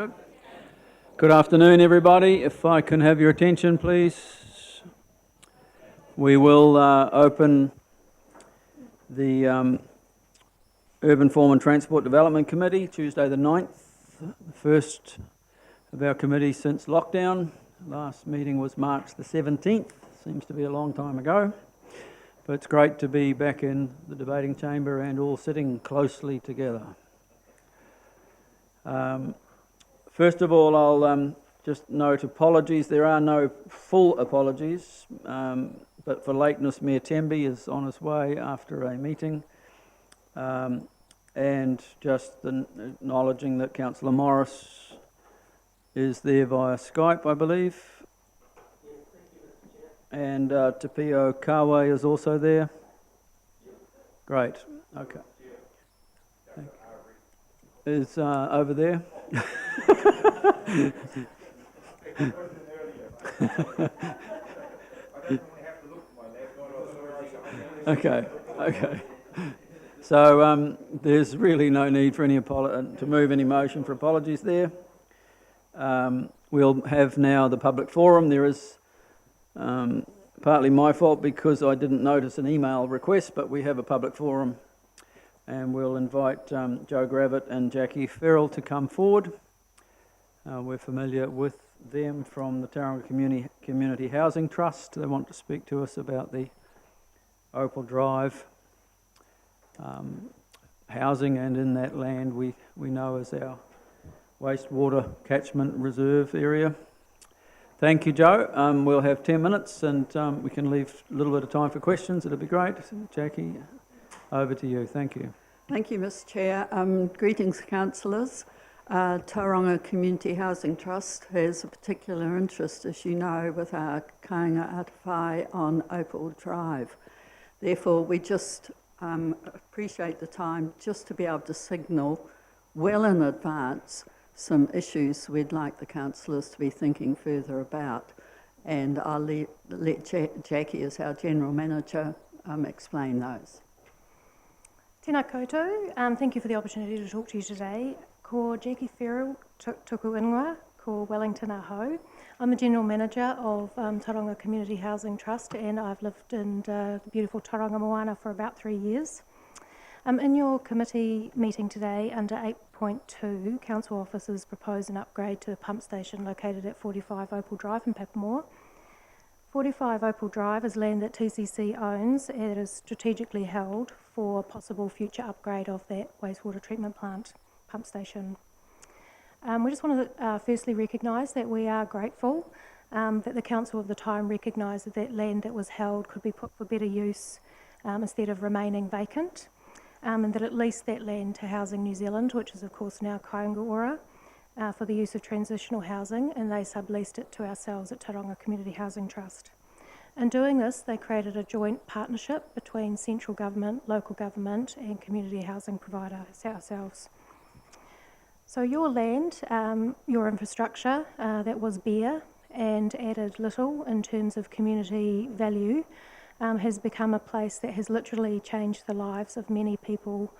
Good. Good afternoon, everybody. If I can have your attention, please. We will open the Urban Form and Transport Development Committee, Tuesday the 9th, the first of our committee since lockdown. Last meeting was March the 17th, seems to be a long time ago. But it's great to be back in the debating chamber and all sitting closely together. First of all, I'll just note apologies. There are no full apologies, but for lateness, Mayor Temby is on his way after a meeting. And just acknowledging that Councillor Morris is there via Skype, I believe. And Tapio Kawe is also there. Great. Okay. Is over there. Okay. So there's really no need for any to move any motion for apologies there. We'll have now the public forum. There is partly my fault because I didn't notice an email request, but we have a public forum. And we'll invite Joe Gravitt and Jackie Farrell to come forward. We're familiar with them from the Tanga Community Housing Trust. They want to speak to us about the Opal Drive housing, and in that land we know as our Wastewater catchment reserve area. Thank you, Joe. We'll have 10 minutes and we can leave a little bit of time for questions. It'll be great. Jackie, over to you. Thank you. Thank you, Mr. Chair. Greetings, councillors. Tauranga Community Housing Trust has a particular interest, as you know, with our kāinga atawhai on Opal Drive. Therefore, we just appreciate the time just to be able to signal well in advance some issues we'd like the councillors to be thinking further about. And I'll let Jackie, as our General Manager, explain those. Tēnā koutou, thank you for the opportunity to talk to you today. Ko Jackie Farrell, tuku ingoa, ko Wellington Aho. I'm the General Manager of Tauranga Community Housing Trust, and I've lived in the beautiful Tauranga Moana for about 3 years. In your committee meeting today, under 8.2, Council officers propose an upgrade to the pump station located at 45 Opal Drive in Papamoa. 45 Opal Drive is land that TCC owns and is strategically held for possible future upgrade of that wastewater treatment plant pump station. We just want to firstly recognise that we are grateful that the council of the time recognised that land that was held could be put for better use instead of remaining vacant, and that it leased that land to Housing New Zealand, which is of course now Kainga for the use of transitional housing, and they subleased it to ourselves at Tauranga Community Housing Trust. In doing this, they created a joint partnership between central government, local government and community housing provider, ourselves. So your land, your infrastructure that was bare and added little in terms of community value has become a place that has literally changed the lives of many people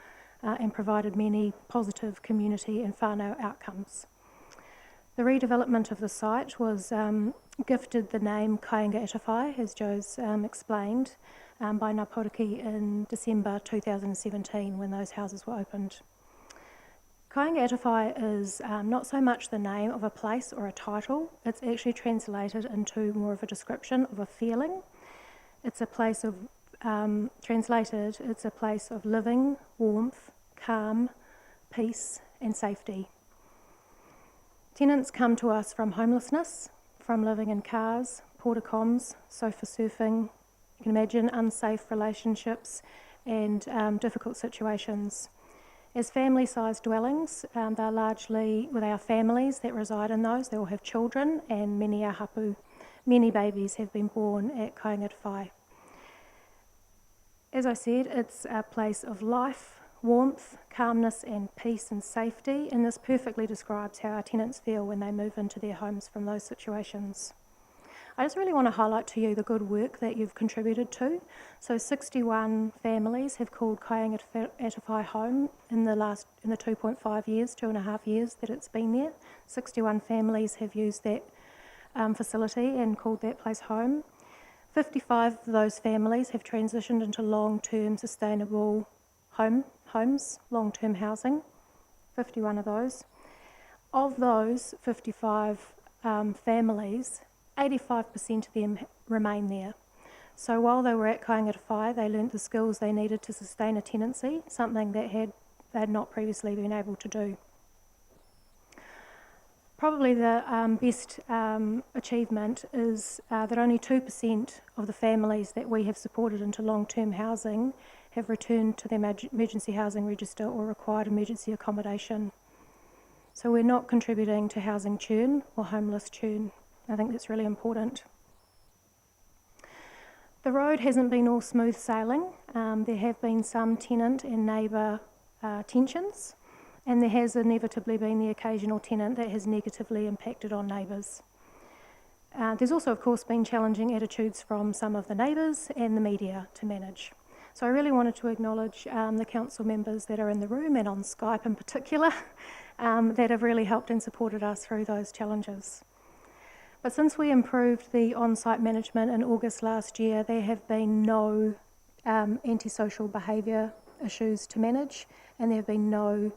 and provided many positive community and whānau outcomes. The redevelopment of the site was gifted the name Kāinga Atawhai, as Joe's explained, by Ngā Poriki in December 2017 when those houses were opened. Kāinga Atawhai is not so much the name of a place or a title, it's actually translated into more of a description of a feeling. It's a place of, it's a place of living, warmth, calm, peace and safety. Tenants come to us from homelessness, from living in cars, portacoms, sofa surfing, you can imagine unsafe relationships and difficult situations. As family-sized dwellings, they're largely with our families that reside in those. They all have children and many are hapu. Many babies have been born at Kāinga Atawhai. As I said, it's a place of life, warmth, calmness and peace and safety, and this perfectly describes how our tenants feel when they move into their homes from those situations. I just really want to highlight to you the good work that you've contributed to. So 61 families have called Kāinga Atāwhai home in the 2.5 years, 2.5 years that it's been there. 61 families have used that facility and called that place home. 55 of those families have transitioned into long-term sustainable homes, long-term housing. 51 of those. Of those 55 families, 85% of them remain there. So while they were at Kāinga Atāwhai, they learnt the skills they needed to sustain a tenancy, something that they'd not previously been able to do. Probably the best achievement is that only 2% of the families that we have supported into long-term housing have returned to their emergency housing register or required emergency accommodation. So we're not contributing to housing churn or homeless churn. I think that's really important. The road hasn't been all smooth sailing. There have been some tenant and neighbour tensions, and there has inevitably been the occasional tenant that has negatively impacted on neighbours. There's also, of course, been challenging attitudes from some of the neighbours and the media to manage. So I really wanted to acknowledge the council members that are in the room and on Skype in particular that have really helped and supported us through those challenges. But since we improved the on-site management in August last year, there have been no antisocial behaviour issues to manage, and there have been no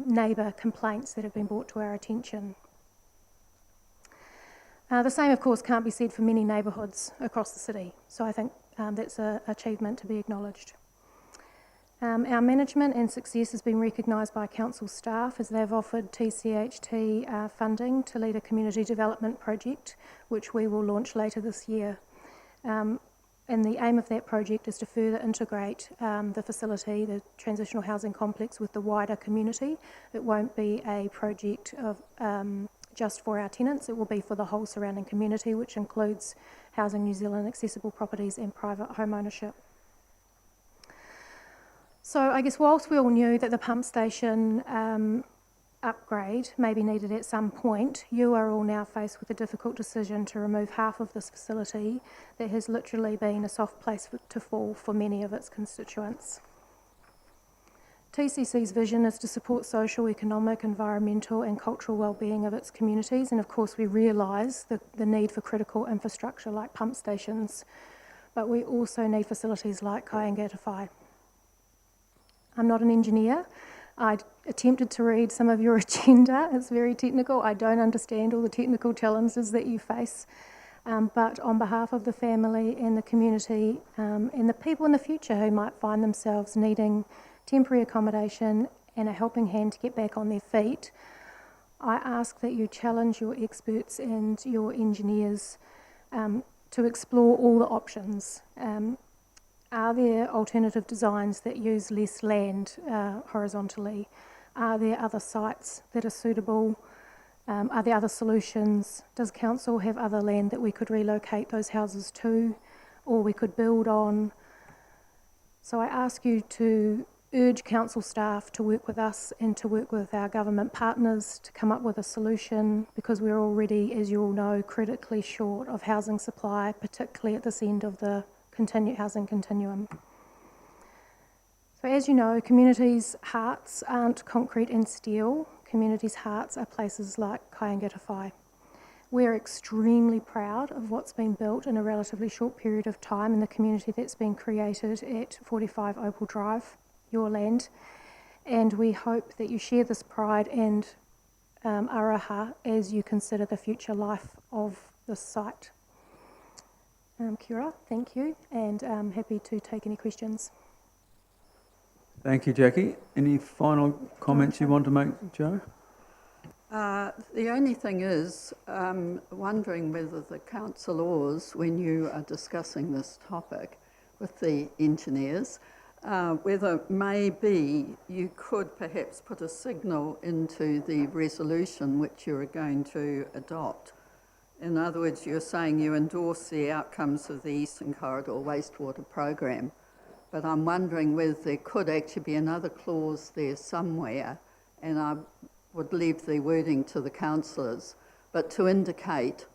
neighbour complaints that have been brought to our attention. The same, of course, can't be said for many neighbourhoods across the city, so I think that's an achievement to be acknowledged. Our management and success has been recognised by council staff as they've offered TCHT funding to lead a community development project, which we will launch later this year. And the aim of that project is to further integrate the facility, the transitional housing complex, with the wider community. It won't be a project of just for our tenants, it will be for the whole surrounding community, which includes Housing New Zealand accessible properties and private home ownership. So I guess whilst we all knew that the pump station upgrade may be needed at some point, you are all now faced with a difficult decision to remove half of this facility that has literally been a soft place to fall for many of its constituents. TCC's vision is to support social, economic, environmental and cultural wellbeing of its communities, and of course we realise the need for critical infrastructure like pump stations, but we also need facilities like Kāinga Atāwhai. I'm not an engineer. I attempted to read some of your agenda. It's very technical. I don't understand all the technical challenges that you face. But on behalf of the family and the community and the people in the future who might find themselves needing temporary accommodation and a helping hand to get back on their feet, I ask that you challenge your experts and your engineers to explore all the options. Are there alternative designs that use less land horizontally? Are there other sites that are suitable? Are there other solutions? Does council have other land that we could relocate those houses to, or we could build on? So I ask you to urge council staff to work with us and to work with our government partners to come up with a solution, because we're already, as you all know, critically short of housing supply, particularly at this end of the housing continuum. So as you know, communities' hearts aren't concrete and steel. Communities' hearts are places like Kāinga Atāwhai. We're extremely proud of what's been built in a relatively short period of time in the community that's been created at 45 Opal Drive, your land, and we hope that you share this pride and araha as you consider the future life of this site. Kia ora, thank you, and I'm happy to take any questions. Thank you, Jackie. Any final comments you want to make, Joe? The only thing is, wondering whether the councillors, when you are discussing this topic with the engineers, whether maybe you could perhaps put a signal into the resolution which you are going to adopt. In other words, you're saying you endorse the outcomes of the Eastern Corridor Wastewater Program, but I'm wondering whether there could actually be another clause there somewhere, and I would leave the wording to the councillors, but to indicate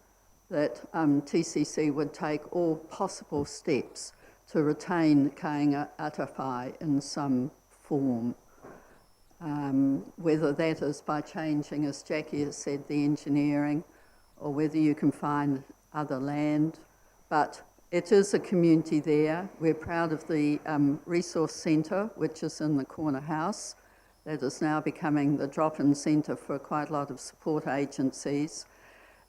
that TCC would take all possible steps to retain Kāinga Atawhai in some form. Whether that is by changing, as Jackie has said, the engineering, or whether you can find other land. But it is a community there. We're proud of the resource centre, which is in the corner house. That is now becoming the drop-in centre for quite a lot of support agencies.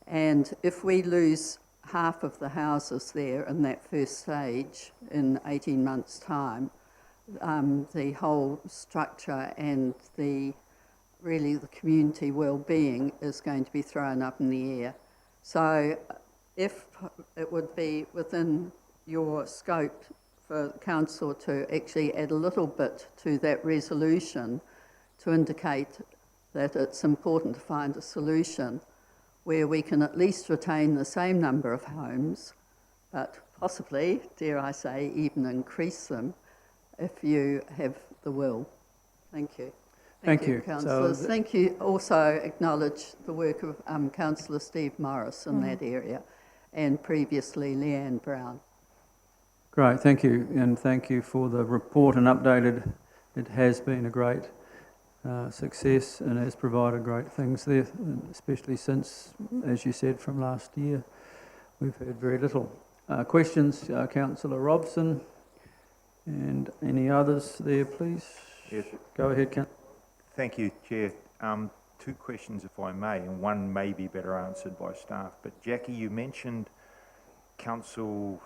And if we lose half of the houses there in that first stage in 18 months' time, the whole structure and really the community well-being is going to be thrown up in the air. So if it would be within your scope for Council to actually add a little bit to that resolution to indicate that it's important to find a solution where we can at least retain the same number of homes, but possibly, dare I say, even increase them, if you have the will. Thank you. Thank you. Councillors. Thank you. Also acknowledge the work of Councillor Steve Morris in that area, and previously Leanne Brown. Great, thank you, and thank you for the report and updated. It has been a great success and has provided great things there, especially since, as you said, from last year, we've heard very little. Questions, Councillor Robson, and any others there, please? Yes. Go ahead, Councillor. Thank you, Chair. Two questions, if I may, and one may be better answered by staff. But Jackie, you mentioned Council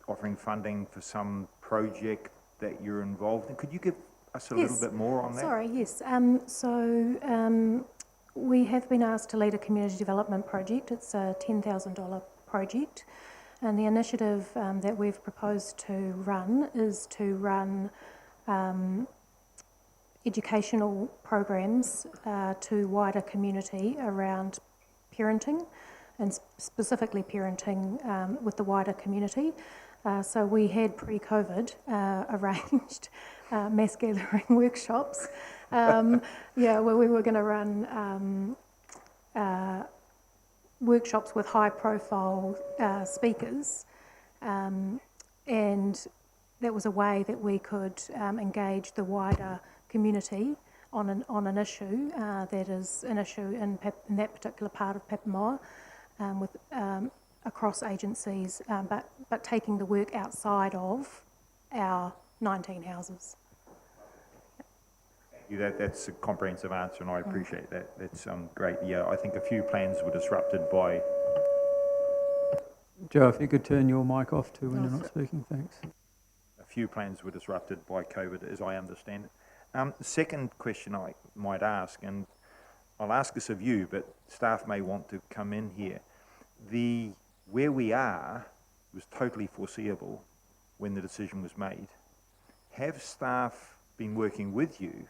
offering funding for some project that you're involved in. Could you give us a little bit more on that? Sorry, yes. We have been asked to lead a community development project. It's a $10,000 project, and the initiative that we've proposed to run is to run educational programs to wider community around parenting, and specifically parenting with the wider community. So we had pre-COVID arranged mass gathering workshops, where we were going to run workshops with high-profile speakers, and that was a way that we could engage the wider community on an issue that is an issue in that particular part of Papamoa, with across agencies, but taking the work outside of our 19 houses. That's a comprehensive answer, and I appreciate that. That's great. Yeah, I think a few plans were disrupted by... Joe, if you could turn your mic off too when you're not speaking, thanks. A few plans were disrupted by COVID, as I understand it. The second question I might ask, and I'll ask this of you, but staff may want to come in here. Where we are was totally foreseeable when the decision was made. Have staff been working with you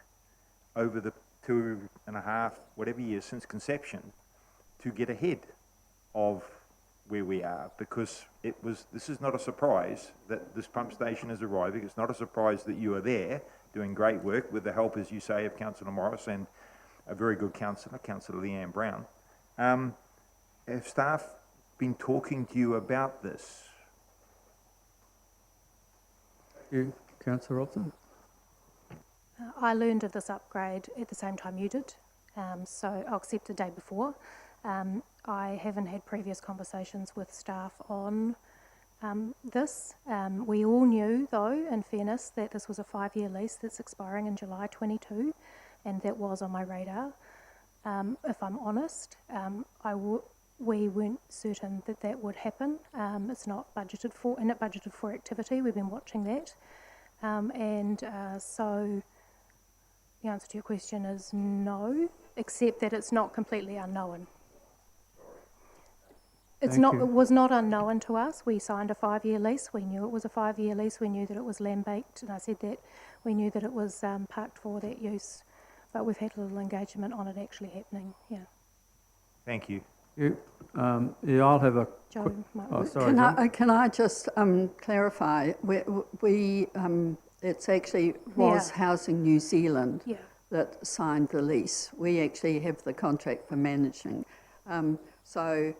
over the 2.5, whatever years since conception to get ahead of where we are? Because this is not a surprise that this pump station is arriving. It's not a surprise that you are there doing great work with the help, as you say, of Councillor Morris and a very good councillor, Councillor Leanne Brown. Have staff been talking to you about this? Thank you, Councillor Robson. I learned of this upgrade at the same time you did, so I'll accept the day before. I haven't had previous conversations with staff on this. We all knew, though, in fairness, that this was a 5-year lease that's expiring in July 22, and that was on my radar. If I'm honest, we weren't certain that would happen. It's not budgeted for, and it budgeted for activity. We've been watching that. So the answer to your question is no, except that it's not completely unknown. It was not unknown to us. We signed a 5-year lease. We knew it was a 5-year lease. We knew that it was land-baked, and I said that. We knew that it was parked for that use. But we've had a little engagement on it actually happening, yeah. Thank you. I'll have a... Joe, Can I just clarify? It's actually was Housing New Zealand that signed the lease. We actually have the contract for managing. So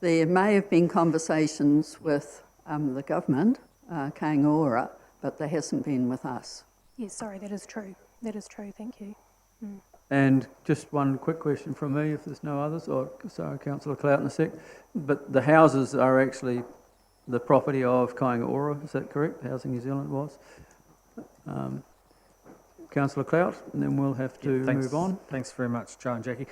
There may have been conversations with the government, Kāinga, but there hasn't been with us. Yes, sorry, that is true. That is true, thank you. And just one quick question from me, if there's no others, or sorry, Councillor Clout in a sec. But the houses are actually the property of Kāinga, is that correct? Housing New Zealand was. Councillor Clout, and then we'll have to move on. Thanks very much, Joe and Jackie.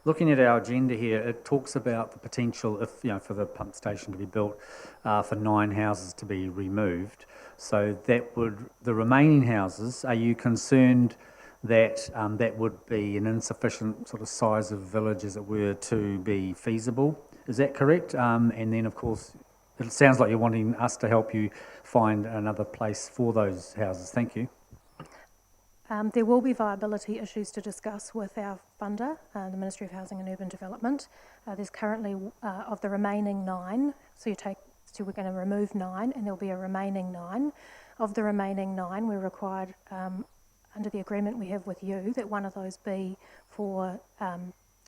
Looking at our agenda here, it talks about the potential, if for the pump station to be built, for 9 houses to be removed. So that would, the remaining houses, are you concerned that that would be an insufficient sort of size of village, as it were, to be feasible? Is that correct? And then, of course, it sounds like you're wanting us to help you find another place for those houses. Thank you. There will be viability issues to discuss with our funder, the Ministry of Housing and Urban Development. There's currently, of the remaining 9, so we're going to remove 9 and there'll be a remaining 9. Of the remaining 9, we're required, under the agreement we have with you, that one of those be for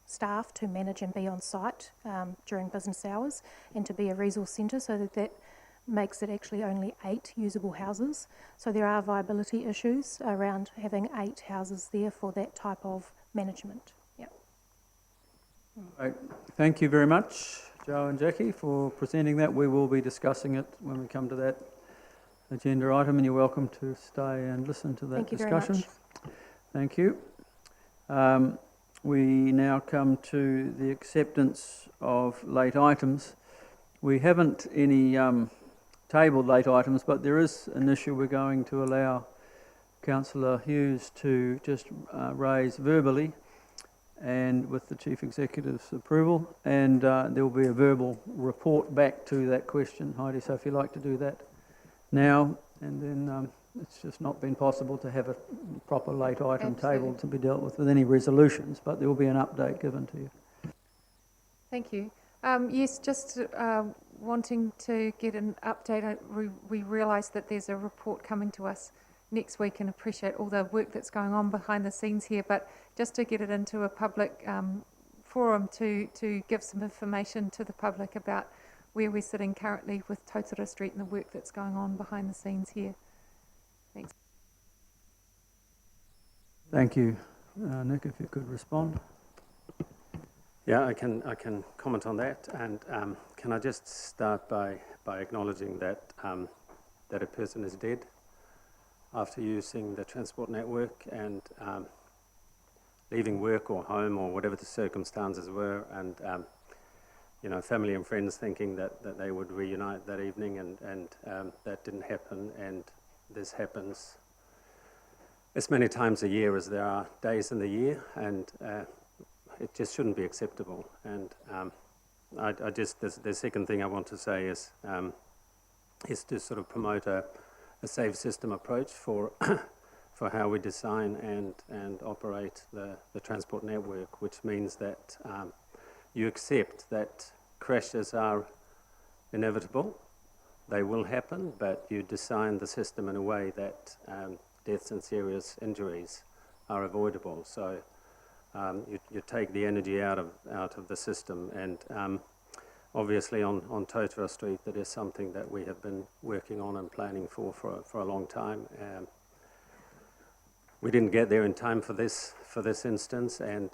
staff to manage and be on site during business hours, and to be a resource centre, so that makes it actually only 8 usable houses. So there are viability issues around having 8 houses there for that type of management. Yep. Right. Thank you very much, Joe and Jackie, for presenting that. We will be discussing it when we come to that agenda item, and you're welcome to stay and listen to that discussion. Thank you. We now come to the acceptance of late items. We haven't any tabled late items, but there is an issue we're going to allow Councillor Hughes to just raise verbally, and with the Chief Executive's approval, and there will be a verbal report back to that question, Heidi, so if you'd like to do that now, and then it's just not been possible to have a proper late item tabled to be dealt with any resolutions, but there will be an update given to you. Thank you. Yes, just wanting to get an update. We realise that there's a report coming to us next week, and appreciate all the work that's going on behind the scenes here, but just to get it into a public forum to give some information to the public about where we're sitting currently with Totara Street and the work that's going on behind the scenes here. Thanks. Thank you. Nick, if you could respond. Yeah, I can comment on that, and can I just start by acknowledging that that a person is dead after using the transport network and leaving work or home or whatever the circumstances were, and family and friends thinking that they would reunite that evening, and that didn't happen, and this happens as many times a year as there are days in the year, and it just shouldn't be acceptable. And I just, the second thing I want to say is to sort of promote a safe system approach for for how we design and operate the transport network, which means that you accept that crashes are inevitable. They will happen, but you design the system in a way that deaths and serious injuries are avoidable. So you take the energy out of the system, and obviously on Totara Street, that is something that we have been working on and planning for a long time. We didn't get there in time for this instance, and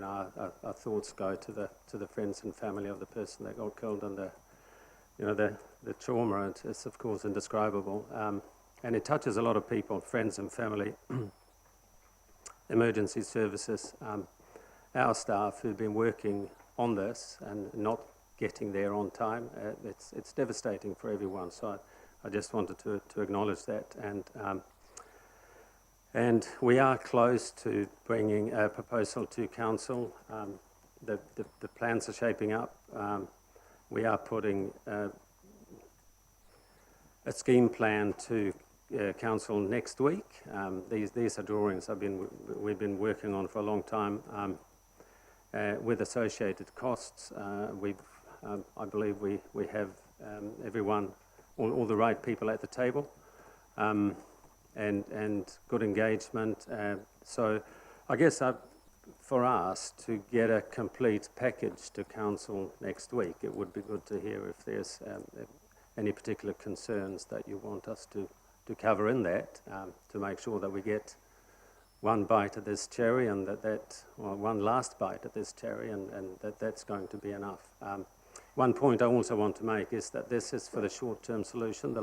our thoughts go to the friends and family of the person that got killed, and the trauma. It's of course indescribable, and it touches a lot of people, friends and family. Emergency services, our staff who've been working on this and not getting there on time. It's devastating for everyone. So I just wanted to acknowledge that, and we are close to bringing a proposal to council. The plans are shaping up. We are putting a scheme plan to council next week. These are drawings we've been working on for a long time, with associated costs. I believe we have everyone, all the right people at the table, and good engagement. So I guess for us to get a complete package to council next week. It would be good to hear if there's any particular concerns that you want us to cover in that, to make sure that we get one bite at this cherry and one last bite at this cherry, and that's going to be enough. One point I also want to make is that this is for the short-term solution. The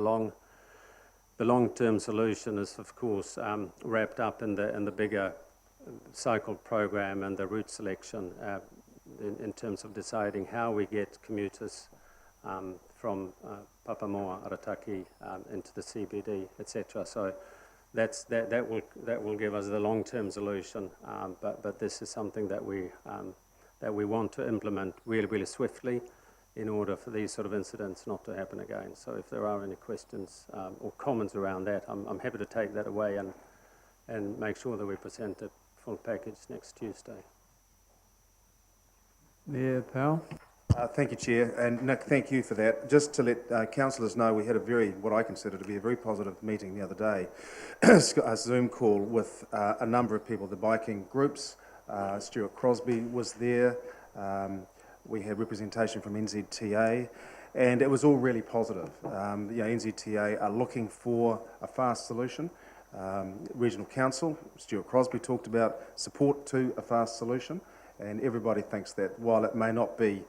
long-term solution is, of course, wrapped up in the bigger cycle program and the route selection in terms of deciding how we get commuters from Papamoa, Arataki, into the CBD, etc. So that will give us the long-term solution. But this is something that we want to implement really, really swiftly in order for these sort of incidents not to happen again. So if there are any questions or comments around that, I'm happy to take that away and make sure that we present a full package next Tuesday. Mayor Powell. Thank you, Chair. And Nick, thank you for that. Just to let councillors know, we had what I consider to be a very positive meeting the other day, a Zoom call with a number of people, the biking groups. Stuart Crosby was there. We had representation from NZTA, and it was all really positive. NZTA are looking for a fast solution. Regional Council, Stuart Crosby talked about support to a fast solution, and everybody thinks that while it may not be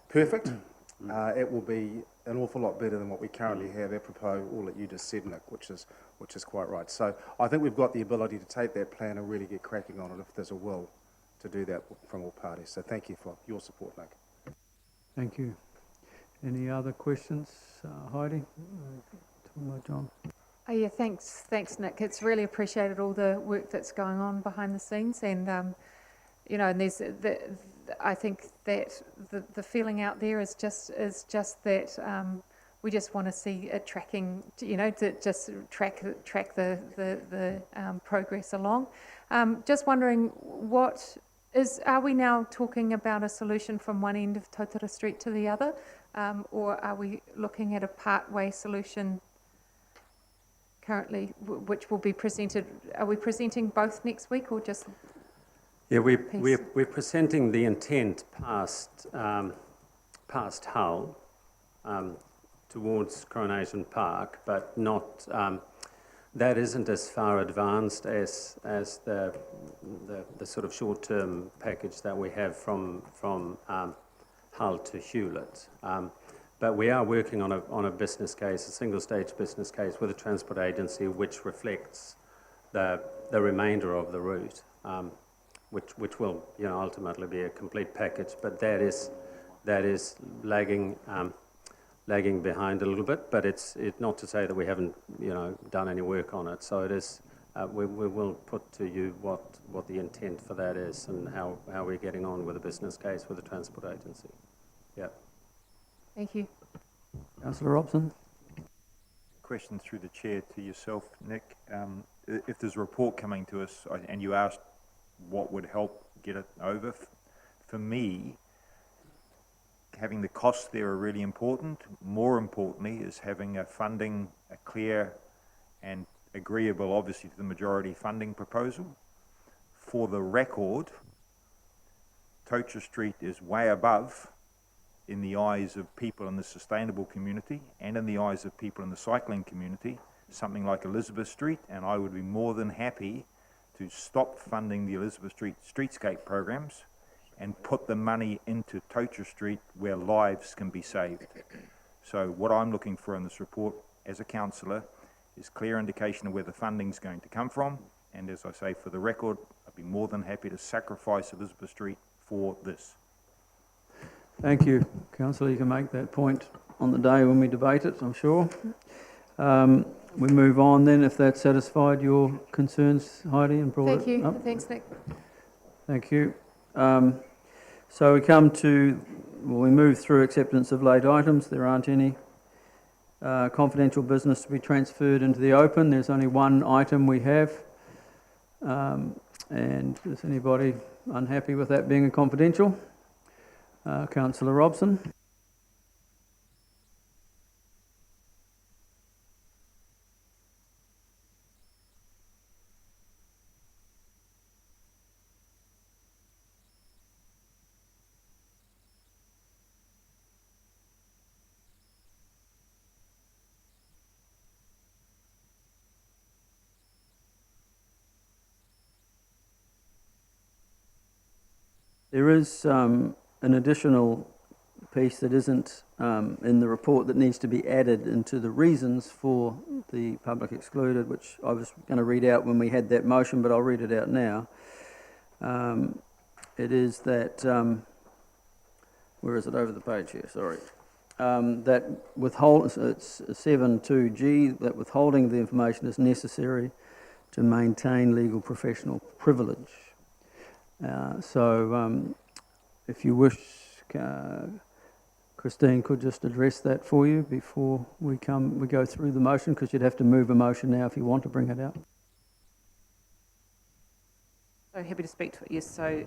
perfect, it will be an awful lot better than what we currently have, apropos all that you just said, Nick, which is quite right. So I think we've got the ability to take that plan and really get cracking on it if there's a will to do that from all parties. So thank you for your support, Nick. Thank you. Any other questions? Heidi? John? Oh yeah, thanks Nick. It's really appreciated all the work that's going on behind the scenes, and and there's I think that the feeling out there is just that we just want to see it tracking, to just track the progress along. Just wondering, are we now talking about a solution from one end of Totara Street to the other, or are we looking at a part-way solution currently, which will be presented? Are we presenting both next week, or just? Yeah, we're presenting the intent past Hull towards Coronation Park, but not. That isn't as far advanced as the sort of short-term package that we have from Hull to Hewlett. But we are working on a business case, a single-stage business case with a transport agency, which reflects the remainder of the route, which will ultimately be a complete package. But that is lagging behind a little bit, but it's not to say that we haven't done any work on it. So it is. We will put to you what the intent for that is and how we're getting on with the business case with the transport agency. Yeah. Thank you. Councillor Robson. Question through the chair to yourself, Nick. If there's a report coming to us, and you asked what would help get it over, for me, having the costs there are really important. More importantly is having a clear and agreeable, obviously, to the majority funding proposal. For the record, Totara Street is way above in the eyes of people in the sustainable community and in the eyes of people in the cycling community, something like Elizabeth Street, and I would be more than happy to stop funding the Elizabeth Street streetscape programs and put the money into Totara Street where lives can be saved. So what I'm looking for in this report as a councillor is clear indication of where the funding's going to come from, and as I say, for the record, I'd be more than happy to sacrifice Elizabeth Street for this. Thank you, Councillor. You can make that point on the day when we debate it, I'm sure. We move on then, if that satisfied your concerns, Heidi, and brought Thank it you. up. Thanks, Nick. Thank you. So we move through acceptance of late items. There aren't any confidential business to be transferred into the open. There's only one item we have. And is anybody unhappy with that being a confidential? Councillor Robson. There is an additional piece that isn't in the report that needs to be added into the reasons for the public excluded, which I was going to read out when we had that motion, but I'll read it out now. It is that, where is it over the page here, sorry, that it's 7.2G, that withholding the information is necessary to maintain legal professional privilege. If you wish, Christine could just address that for you before we go through the motion, because you'd have to move a motion now if you want to bring it out. So happy to speak to it, yes. So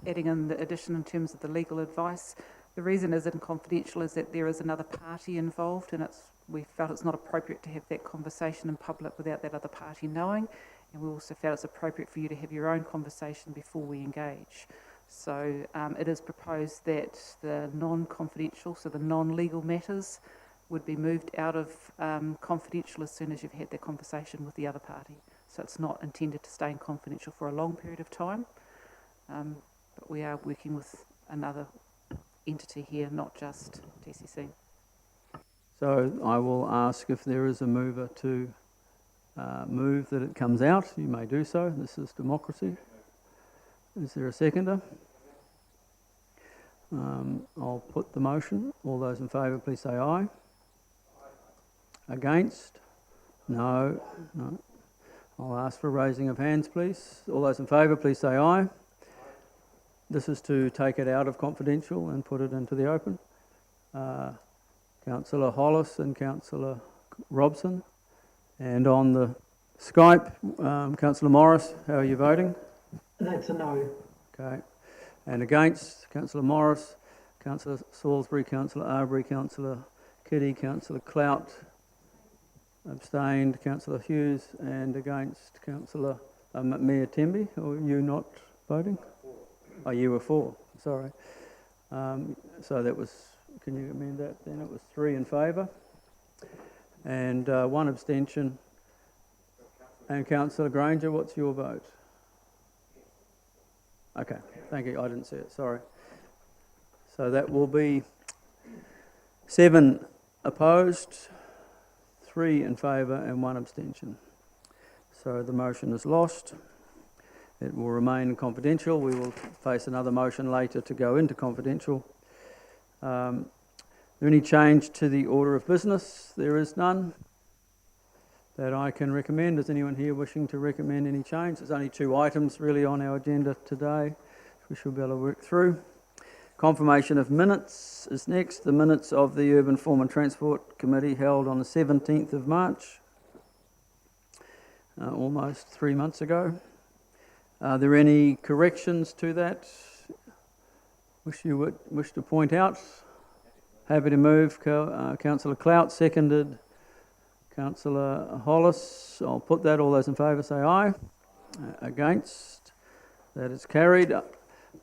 adding in the addition in terms of the legal advice, the reason is in confidential is that there is another party involved, and we felt it's not appropriate to have that conversation in public without that other party knowing, and we also felt it's appropriate for you to have your own conversation before we engage. So it is proposed that the non-confidential, so the non-legal matters, would be moved out of confidential as soon as you've had that conversation with the other party. So it's not intended to stay in confidential for a long period of time, but we are working with another entity here, not just TCC. So I will ask if there is a mover to move that it comes out. You may do so. This is democracy. Is there a seconder? I'll put the motion. All those in favour, please say aye. Against? No. No. I'll ask for a raising of hands, please. All those in favour, please say aye. This is to take it out of confidential and put it into the open. Councillor Hollis and Councillor Robson. And on the Skype, Councillor Morris, how are you voting? That's a no. Okay. And against, Councillor Morris, Councillor Salisbury, Councillor Arbery, Councillor Kitty, Councillor Clout, abstained, Councillor Hughes, and against, Councillor Mayor Temby. Or you not voting? Oh, you were for, sorry. So that was, can you amend that then? It was 3 in favour and 1 abstention. And Councillor Granger, what's your vote? Okay, thank you. I didn't see it, sorry. So that will be 7 opposed, 3 in favour and 1 abstention. So the motion is lost. It will remain confidential. We will face another motion later to go into confidential. Is there any change to the order of business? There is none that I can recommend. Is anyone here wishing to recommend any change? There's only 2 items really on our agenda today, which we should be able to work through. Confirmation of minutes is next. The minutes of the Urban Form and Transport Committee held on the 17th of March, almost 3 months ago. Are there any corrections to that which you would wish to point out? Happy to move. Councillor Clout, seconded. Councillor Hollis, I'll put that. All those in favour say aye. Against? That is carried.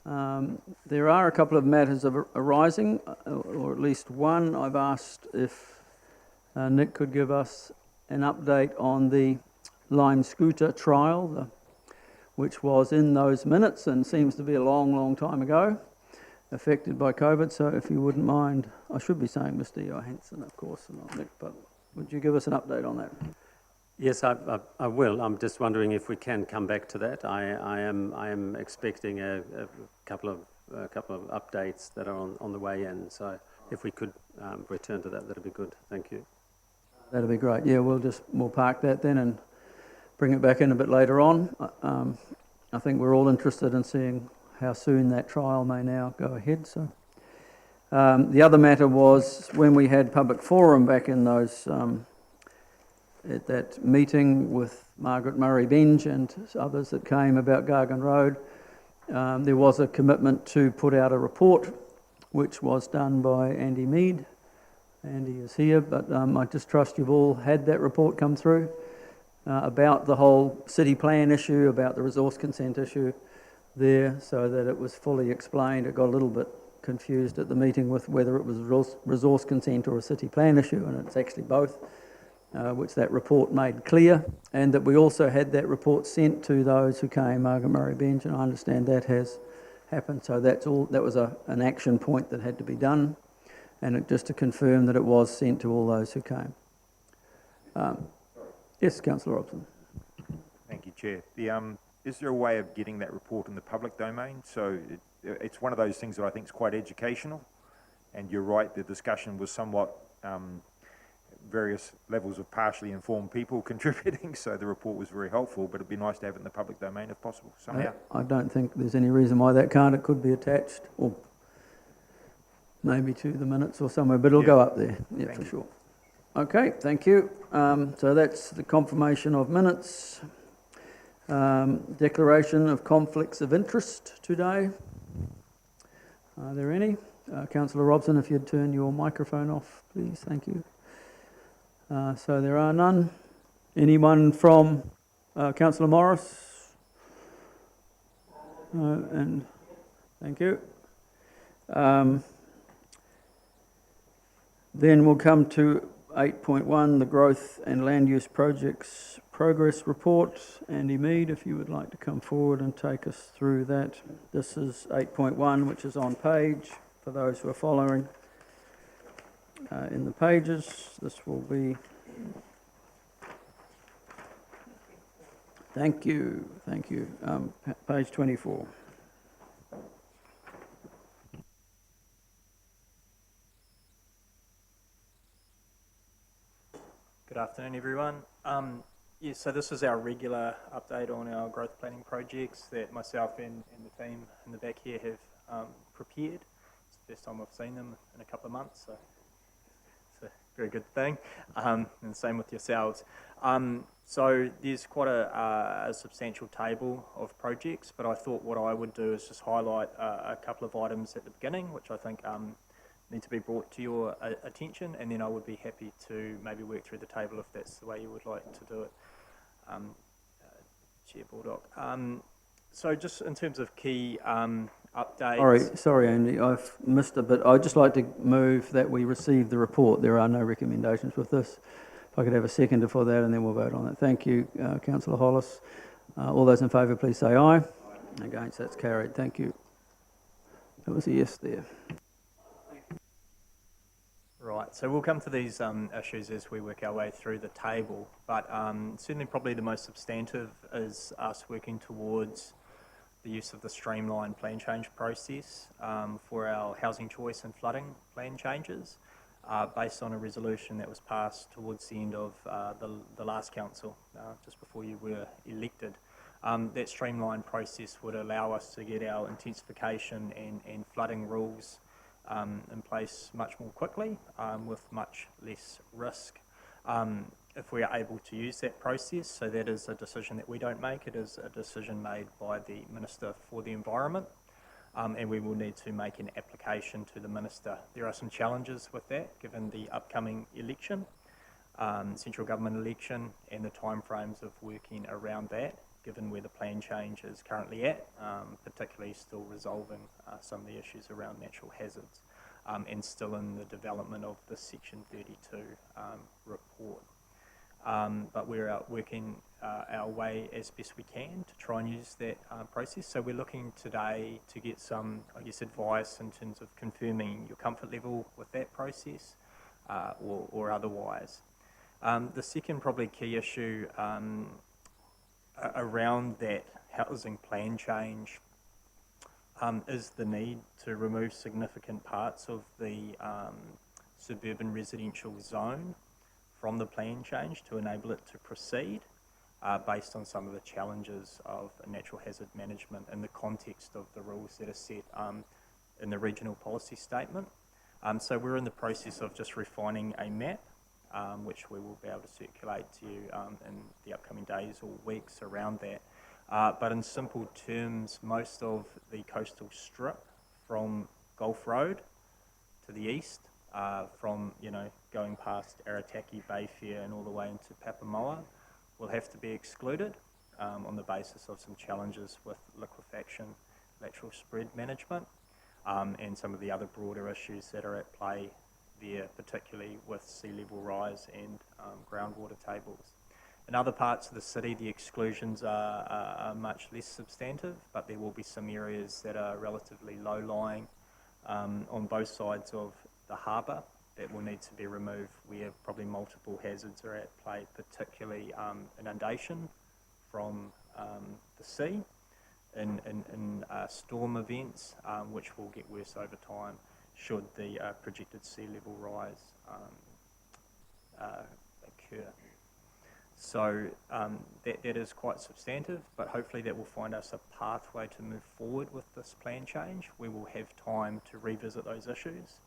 There are a couple of matters arising, or at least one. I've asked if Nick could give us an update on the Lime Scooter trial, which was in those minutes and seems to be a long, long time ago, affected by COVID. So if you wouldn't mind, I should be saying Mr. Johansson, of course, and not Nick, but would you give us an update on that? Yes, I will. I'm just wondering if we can come back to that. I am expecting a couple of updates that are on the way in. So if we could return to that, that'd be good. Thank you. That'd be great. Yeah, we'll park that then and bring it back in a bit later on. I think we're all interested in seeing how soon that trial may now go ahead. So the other matter was when we had public forum back in those at that meeting with Margaret Murray-Benge and others that came about Gargan Road, there was a commitment to put out a report, which was done by Andy Mead. Andy is here, but I just trust you've all had that report come through about the whole city plan issue, about the resource consent issue there, so that it was fully explained. It got a little bit confused at the meeting with whether it was resource consent or a city plan issue, and it's actually both. Which that report made clear, and that we also had that report sent to those who came, Margaret Murray-Benge, and I understand that has happened. So that's all. That was an action point that had to be done, and just to confirm that it was sent to all those who came. Yes, Councillor Robson. Thank you, Chair. Is there a way of getting that report in the public domain? So it's one of those things that I think is quite educational, and you're right, the discussion was somewhat various levels of partially informed people contributing, so the report was very helpful, but it'd be nice to have it in the public domain if possible, somehow. I don't think there's any reason why that can't. It could be attached, or maybe to the minutes or somewhere, but it'll go up there, yeah, for sure. Okay, thank you. So that's the confirmation of minutes. Declaration of conflicts of interest today. Are there any? Councillor Robson, if you'd turn your microphone off, please, thank you. So there are none. Anyone from Councillor Morris? And thank you. Then we'll come to 8.1, the Growth and Land Use Projects Progress Report. Andy Mead, if you would like to come forward and take us through that. This is 8.1, which is on page, for those who are following in the pages. This will be... Thank you, page 24. Good afternoon, everyone. So this is our regular update on our growth planning projects that myself and the team in the back here have prepared. It's the first time I've seen them in a couple of months, so it's a very good thing. And same with yourselves. So there's quite a substantial table of projects, but I thought what I would do is just highlight a couple of items at the beginning, which I think need to be brought to your attention, and then I would be happy to maybe work through the table if that's the way you would like to do it, Chair Baldock. So just in terms of key updates... Sorry Andy, I've missed a bit. I'd just like to move that we receive the report. There are no recommendations with this. If I could have a seconder for that, and then we'll vote on it. Thank you, Councillor Hollis. All those in favour, please say aye. Against, that's carried. Thank you. That was a yes there. Right, so we'll come to these issues as we work our way through the table, but certainly probably the most substantive is us working towards the use of the streamlined plan change process for our housing choice and flooding plan changes, based on a resolution that was passed towards the end of the last council, just before you were elected. That streamlined process would allow us to get our intensification and flooding rules in place much more quickly, with much less risk, if we are able to use that process. So that is a decision that we don't make, it is a decision made by the Minister for the Environment, and we will need to make an application to the Minister. There are some challenges with that, given the upcoming election, central government election, and the timeframes of working around that, given where the plan change is currently at, particularly still resolving some of the issues around natural hazards, and still in the development of the Section 32 report. But we're out working our way as best we can to try and use that process. So we're looking today to get some, I guess, advice in terms of confirming your comfort level with that process, or otherwise. The second probably key issue around that housing plan change is the need to remove significant parts of the suburban residential zone from the plan change to enable it to proceed, based on some of the challenges of natural hazard management in the context of the rules that are set in the regional policy statement. So we're in the process of just refining a map, which we will be able to circulate to you in the upcoming days or weeks around that. But in simple terms, most of the coastal strip from Gulf Road to the east, from going past Arataki, Bayfair and all the way into Papamoa, will have to be excluded on the basis of some challenges with liquefaction, lateral spread management, and some of the other broader issues that are at play there, particularly with sea level rise and groundwater tables. In other parts of the city, the exclusions are much less substantive, but there will be some areas that are relatively low-lying on both sides of the harbour that will need to be removed, where probably multiple hazards are at play, particularly inundation from the sea in storm events, which will get worse over time should the projected sea level rise occur. So that is quite substantive, but hopefully that will find us a pathway to move forward with this plan change. We will have time to revisit those issues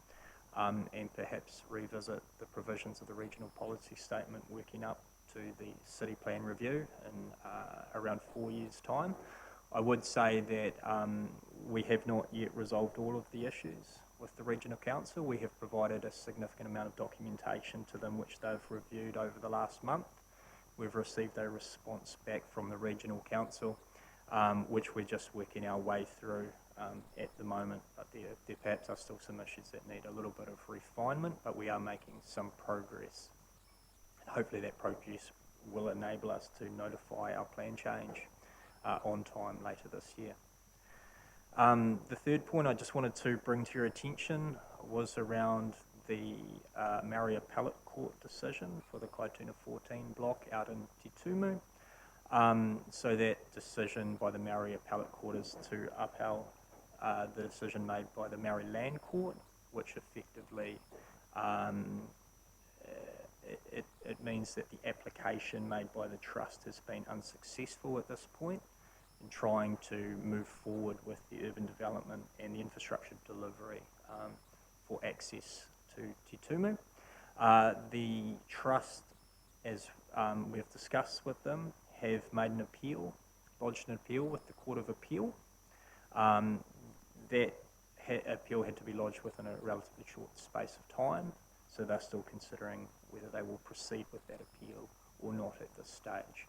and perhaps revisit the provisions of the regional policy statement working up to the city plan review in around 4 years' time. I would say that we have not yet resolved all of the issues with the Regional Council. We have provided a significant amount of documentation to them which they've reviewed over the last month. We've received a response back from the Regional Council, which we're just working our way through at the moment. But there perhaps are still some issues that need a little bit of refinement, but we are making some progress. Hopefully that progress will enable us to notify our plan change on time later this year. The third point I just wanted to bring to your attention was around the Maori Appellate Court decision for the Kaituna 14 block out in Te Tumu. So that decision by the Maori Appellate Court is to upheld the decision made by the Maori Land Court, which effectively it means that the application made by the trust has been unsuccessful at this point in trying to move forward with the urban development and the infrastructure delivery for access to Te Tumu. The trust, as we've discussed with them, have made an appeal, lodged an appeal with the Court of Appeal. That appeal had to be lodged within a relatively short space of time, so they're still considering whether they will proceed with that appeal or not at this stage.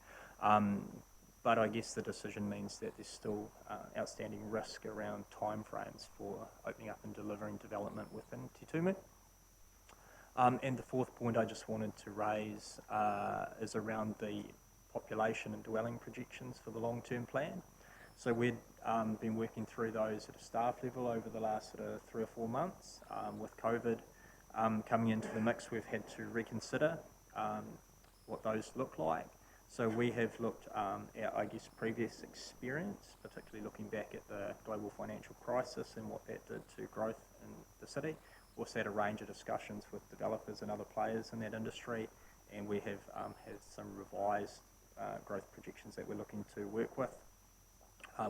But I guess the decision means that there's still outstanding risk around timeframes for opening up and delivering development within Te Tumu. And the fourth point I just wanted to raise is around the population and dwelling projections for the long-term plan. So we've been working through those at a staff level over the last sort of 3 or 4 months. With COVID coming into the mix, we've had to reconsider what those look like. So we have looked at, I guess, previous experience, particularly looking back at the global financial crisis and what that did to growth in the city. Also had a range of discussions with developers and other players in that industry, and we have had some revised growth projections that we're looking to work with,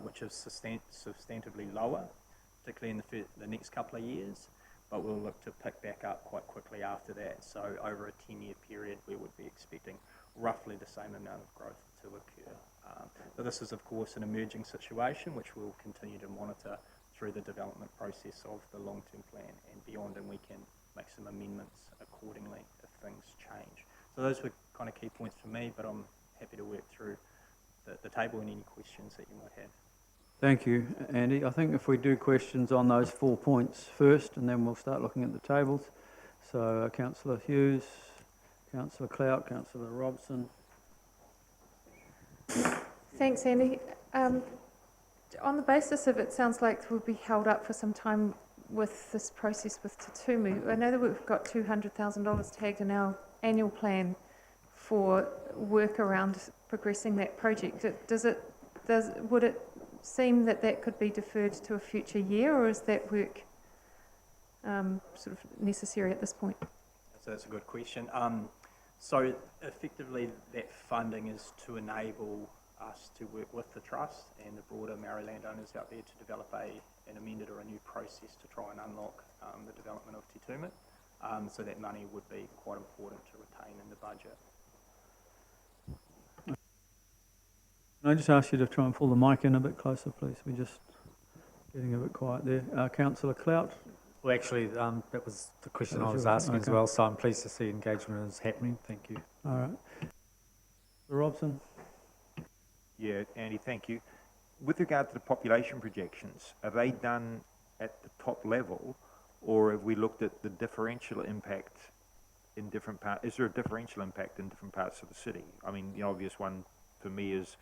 which is substantively lower, particularly in the next couple of years, but we'll look to pick back up quite quickly after that. So over a 10-year period, we would be expecting roughly the same amount of growth to occur. So this is, of course, an emerging situation, which we'll continue to monitor through the development process of the long-term plan and beyond, and we can make some amendments accordingly if things change. So those were kind of key points for me, but I'm happy to work through the table and any questions that you might have. Thank you, Andy. I think if we do questions on those 4 points first, and then we'll start looking at the tables. So Councillor Hughes, Councillor Clout, Councillor Robson. Thanks, Andy. On the basis of it sounds like we'll be held up for some time with this process with Te Tumu. I know that we've got $200,000 tagged in our annual plan for work around progressing that project. Would it seem that that could be deferred to a future year, or is that work sort of necessary at this point? So that's a good question. So effectively that funding is to enable us to work with the trust and the broader Maori landowners out there to develop an amended or a new process to try and unlock the development of Te Tumu. So that money would be quite important to retain in the budget. Can I just ask you to try and pull the mic in a bit closer, please? We're just getting a bit quiet there. Councillor Clout. Well, actually, that was the question I was yours. asking as Okay. well, so I'm pleased to see engagement is happening. Thank you. All right. Robson. Yeah, Andy, thank you. With regard to the population projections, are they done at the top level, or have we looked at the differential impact in different parts? Is there a differential impact in different parts of the city? I mean, the obvious one for me is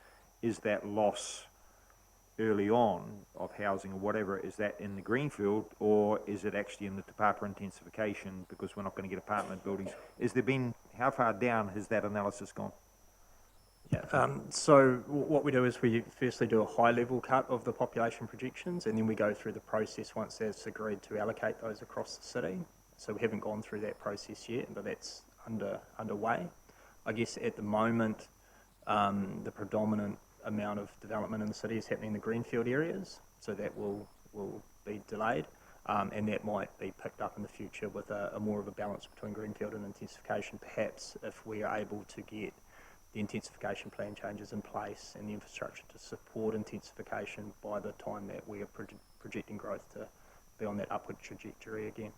that loss early on of housing or whatever, is that in the greenfield, or is it actually in the Te Papa intensification because we're not going to get apartment buildings? How far down has that analysis gone? Yeah, so what we do is we firstly do a high-level cut of the population projections, and then we go through the process once that's agreed to allocate those across the city. So we haven't gone through that process yet, but that's underway. I guess at the moment, the predominant amount of development in the city is happening in the greenfield areas, so that will be delayed, and that might be picked up in the future with a more of a balance between greenfield and intensification, perhaps if we are able to get the intensification plan changes in place and the infrastructure to support intensification by the time that we are projecting growth to be on that upward trajectory again.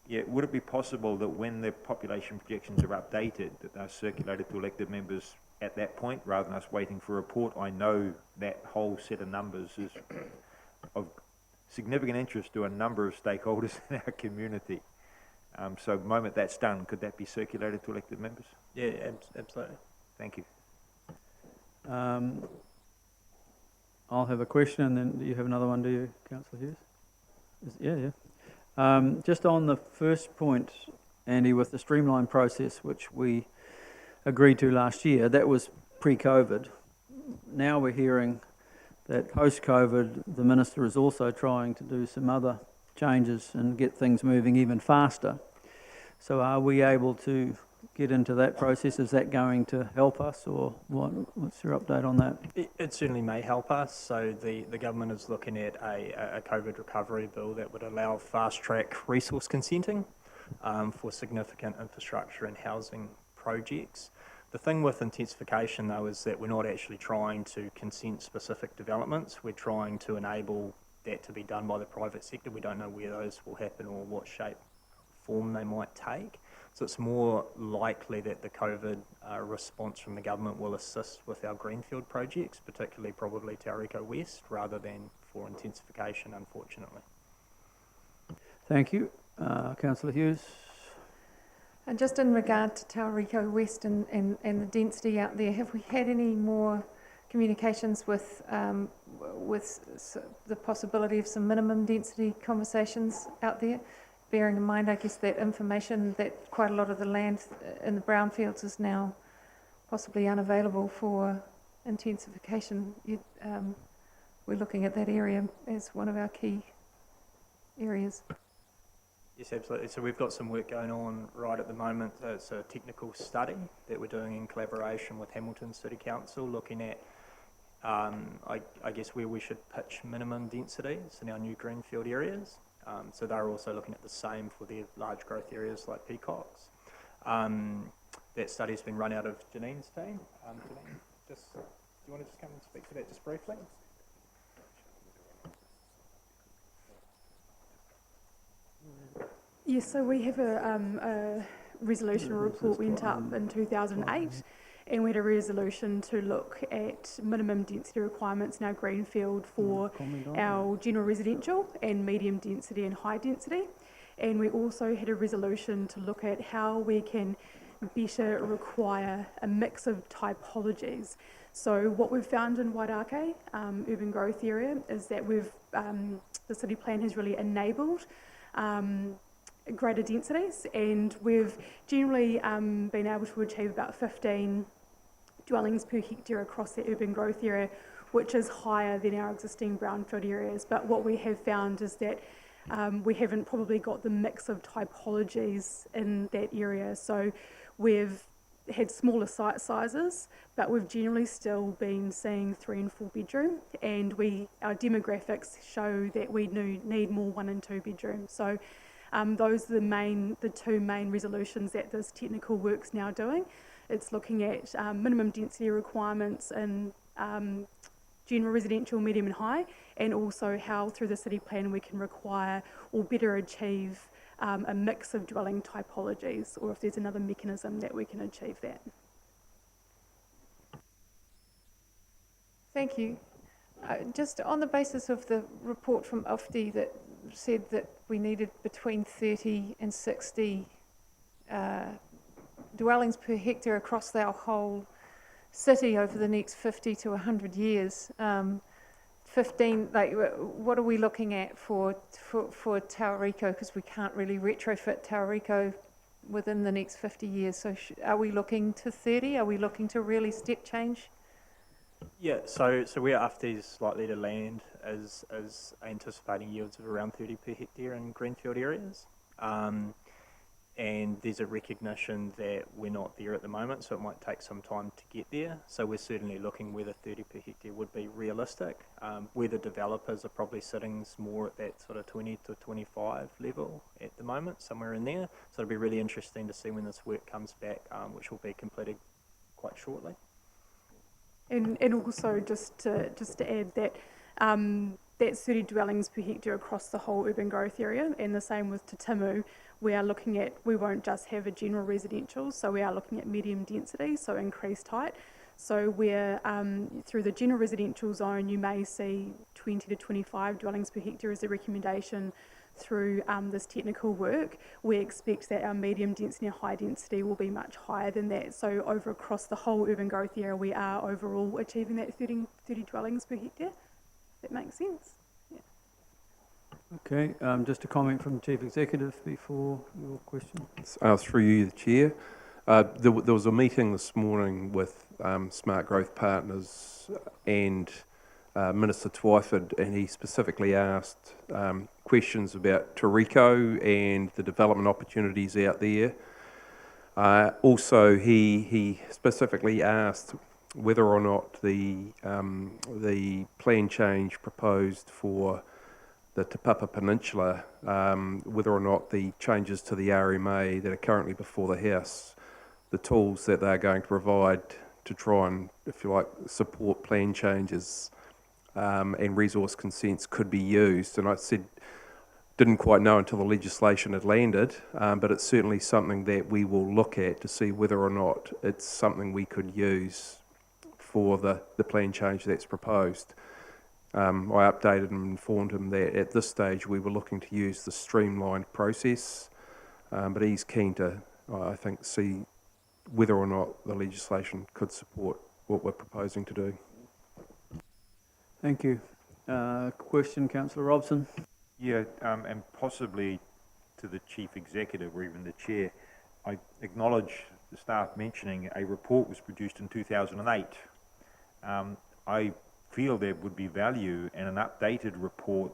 Yeah, would it be possible that when the population projections are updated, that they're circulated to elected members at that point, rather than us waiting for a report? I know that whole set of numbers is of significant interest to a number of stakeholders in our community. So the moment that's done, could that be circulated to elected members? Yeah, absolutely. Thank you. I'll have a question, and then do you have another one, do you, Councillor Hughes? Yeah. Just on the first point, Andy, with the Streamlined process, which we agreed to last year, that was pre-COVID. Now we're hearing that post-COVID, the Minister is also trying to do some other changes and get things moving even faster. So are we able to get into that process? Is that going to help us, or what's your update on that? It certainly may help us. So the government is looking at a COVID recovery bill that would allow fast-track resource consenting for significant infrastructure and housing projects. The thing with intensification, though, is that we're not actually trying to consent specific developments. We're trying to enable that to be done by the private sector. We don't know where those will happen or what shape, form they might take. So it's more likely that the COVID response from the government will assist with our greenfield projects, particularly probably Tauriko West, rather than for intensification, unfortunately. Thank you. Councillor Hughes? And just in regard to Tauriko West and the density out there, have we had any more communications with the possibility of some minimum density conversations out there? Bearing in mind, I guess, that information that quite a lot of the land in the brownfields is now possibly unavailable for intensification. We're looking at that area as one of our key areas. Yes, absolutely. So we've got some work going on right at the moment. It's a technical study that we're doing in collaboration with Hamilton City Council, looking at, I guess, where we should pitch minimum densities in our new greenfield areas. So they're also looking at the same for their large growth areas like Peacocks. That study's been run out of Janine's team. Janine, do you want to just come and speak to that just briefly? Yes, so we have a resolution report went up in 2008, and we had a resolution to look at minimum density requirements in our greenfield for our general residential and medium density and high density. And we also had a resolution to look at how we can better require a mix of typologies. So what we've found in Wairake, urban growth area, is that the city plan has really enabled greater densities, and we've generally been able to achieve about 15 dwellings per hectare across the urban growth area, which is higher than our existing brownfield areas. But what we have found is that we haven't probably got the mix of typologies in that area. So we've had smaller site sizes, but we've generally still been seeing 3 and 4 bedroom, and our demographics show that we need more 1 and 2 bedrooms. So those are the two main resolutions that this technical work's now doing. It's looking at minimum density requirements in general residential, medium and high, and also how through the city plan we can require or better achieve a mix of dwelling typologies, or if there's another mechanism that we can achieve that. Thank you. Just on the basis of the report from UFTI said that we needed between 30 and 60 dwellings per hectare across our whole city over the next 50 to 100 years. 15, like, what are we looking at for Tauriko? Because we can't really retrofit Tauriko within the next 50 years. So are we looking to 30? Are we looking to really step change? Yeah, so we're after slightly to land as anticipating yields of around 30 per hectare in greenfield areas. And there's a recognition that we're not there at the moment, so it might take some time to get there. So we're certainly looking whether 30 per hectare would be realistic. Where the developers are probably sitting more at that sort of 20 to 25 level at the moment, somewhere in there. So it'll be really interesting to see when this work comes back, which will be completed quite shortly. And also just to add that that's 30 dwellings per hectare across the whole urban growth area, and the same with Te Timu. We are looking at, we won't just have a general residential, so we are looking at medium density, so increased height. So we're, through the general residential zone, you may see 20 to 25 dwellings per hectare as a recommendation through this technical work. We expect that our medium density and high density will be much higher than that. So over across the whole urban growth area, we are overall achieving that 30 dwellings per hectare. That makes sense. Yeah. Okay, just a comment from the Chief Executive before your question. Through you, the Chair. There was a meeting this morning with Smart Growth Partners and Minister Twyford, and he specifically asked questions about Tauriko and the development opportunities out there. Also, he specifically asked whether or not the plan change proposed for the Te Papa Peninsula, whether or not the changes to the RMA that are currently before the House, the tools that they're going to provide to try and, if you like, support plan changes and resource consents could be used. And I said, didn't quite know until the legislation had landed, but it's certainly something that we will look at to see whether or not it's something we could use for the plan change that's proposed. I updated and informed him that at this stage we were looking to use the streamlined process, but he's keen to, I think, see whether or not the legislation could support what we're proposing to do. Thank you. Question, Councillor Robson. Yeah, and possibly to the Chief Executive or even the Chair, I acknowledge the staff mentioning a report was produced in 2008. I feel there would be value in an updated report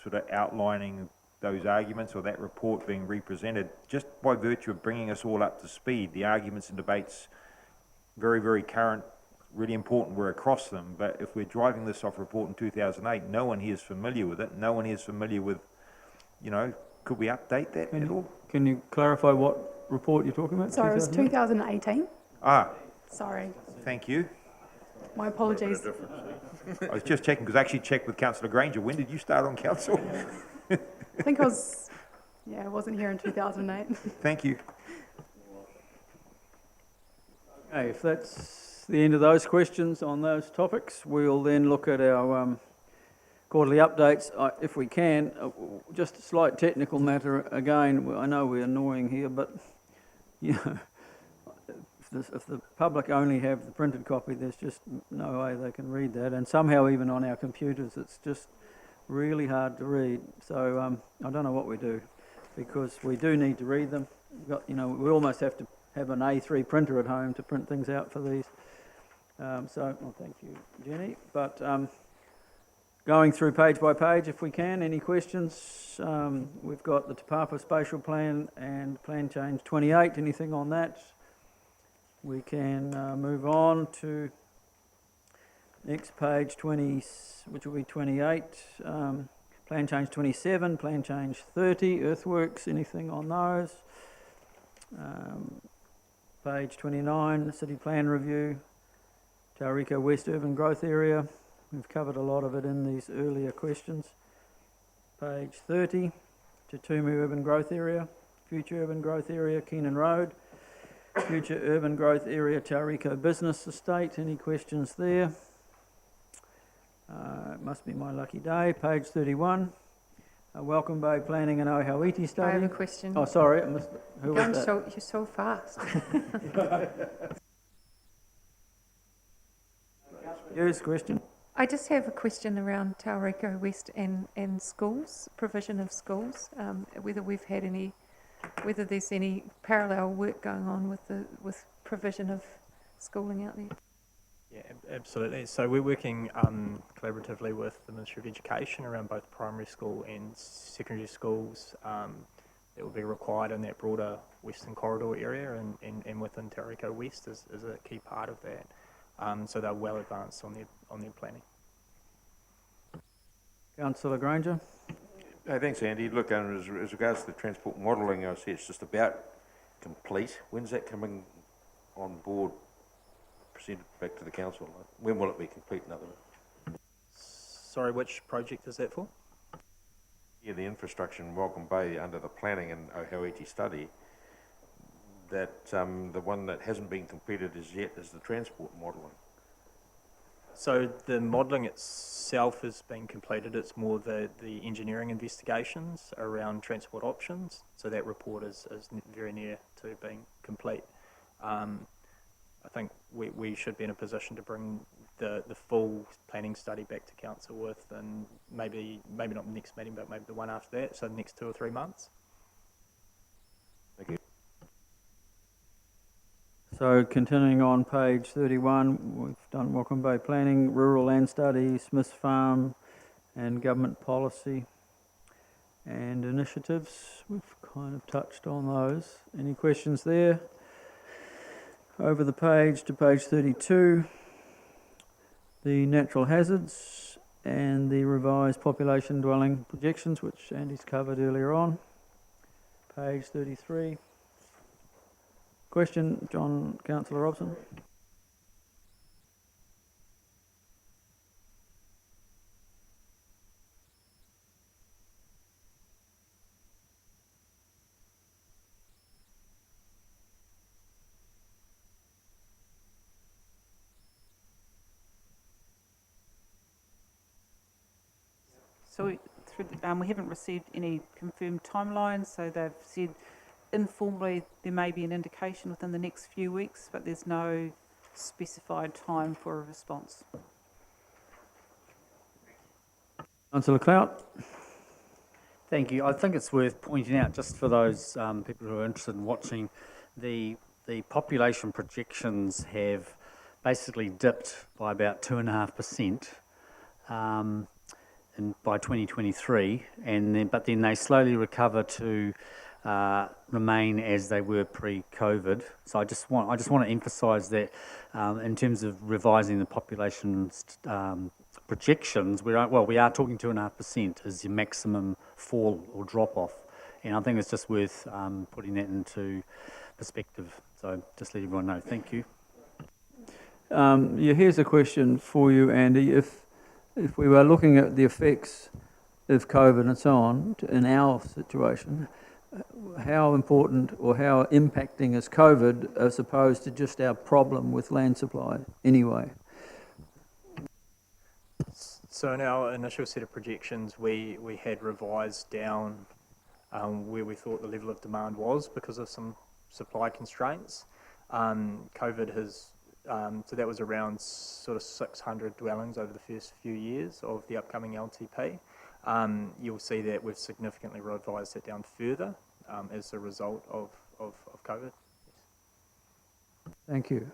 sort of outlining those arguments, or that report being represented just by virtue of bringing us all up to speed. The arguments and debates, very, very current, really important, we're across them, but if we're driving this off report in 2008, no one here is familiar with it, no one here is familiar with, you know, could we update that at all? Can you clarify what report you're talking about? Sorry, it was 2018. Ah. Sorry. Thank you. My apologies. I was just checking, because I actually checked with Councillor Granger. When did you start on council? I think I wasn't here in 2008. Thank you. Okay, if that's the end of those questions on those topics, we'll then look at our quarterly updates, if we can. Just a slight technical matter again. I know we're annoying here, but you know, if the public only have the printed copy, there's just no way they can read that. And somehow even on our computers, it's just really hard to read. So I don't know what we do, because we do need to read them. We almost have to have an A3 printer at home to print things out for these. Thank you, Jenny. But going through page by page, if we can, any questions? We've got the Te Papa Spatial Plan and Plan Change 28. Anything on that? We can move on to next page 20, which will be 28. Plan Change 27, Plan Change 30, Earthworks. Anything on those? Page 29, City Plan Review, Tauriko West Urban Growth Area. We've covered a lot of it in these earlier questions. Page 30, Te Tumu Urban Growth Area, Future Urban Growth Area, Keenan Road, Future Urban Growth Area, Tauriko Business Estate. Any questions there? It must be my lucky day. Page 31, Welcome Bay Planning and Ohawiti Study. I have a question. Oh, sorry, I missed it. Who was that? You're so fast. Yes, question. I just have a question around Tauriko West and schools, provision of schools, whether there's any parallel work going on with provision of schooling out there. Yeah, absolutely. So we're working collaboratively with the Ministry of Education around both primary school and secondary schools that will be required in that broader Western Corridor area and within Tauriko West is a key part of that. So they're well advanced on their planning. Councillor Granger. Thanks, Andy. Look, as regards to the transport modelling, I see it's just about complete. When's that coming on board, presented back to the council? When will it be complete, in other words? Sorry, which project is that for? Yeah, the infrastructure in Welcome Bay under the planning and Ohawiti study, that the one that hasn't been completed as yet is the transport modelling. So the modelling itself has been completed. It's more the engineering investigations around transport options. So that report is very near to being complete. I think we should be in a position to bring the full planning study back to council with, and maybe not the next meeting, but maybe the one after that. So the next 2 or 3 months. Thank you. So continuing on page 31, we've done Welcome Bay Planning, Rural Land Study, Smith's Farm, and Government Policy and Initiatives. We've kind of touched on those. Any questions there? Over the page to page 32, the natural hazards and the revised population dwelling projections, which Andy's covered earlier on. Page 33. Question, Councillor Robson. So we haven't received any confirmed timelines, so they've said informally there may be an indication within the next few weeks, but there's no specified time for a response. Councillor Clout. Thank you. I think it's worth pointing out, just for those people who are interested in watching, the population projections have basically dipped by about 2.5%. By 2023, but then they slowly recover to remain as they were pre-COVID. So I just want to emphasise that in terms of revising the population projections, we are talking 2.5% as your maximum fall or drop off, and I think it's just worth putting that into perspective. So just let everyone know. Thank you. Here's a question for you, Andy. If we were looking at the effects of COVID and so on in our situation, how important or how impacting is COVID as opposed to just our problem with land supply anyway? So in our initial set of projections, we had revised down where we thought the level of demand was because of some supply constraints. COVID has so that was around sort of 600 dwellings over the first few years of the upcoming LTP. You'll see that we've significantly revised it down further as a result of COVID. Thank you.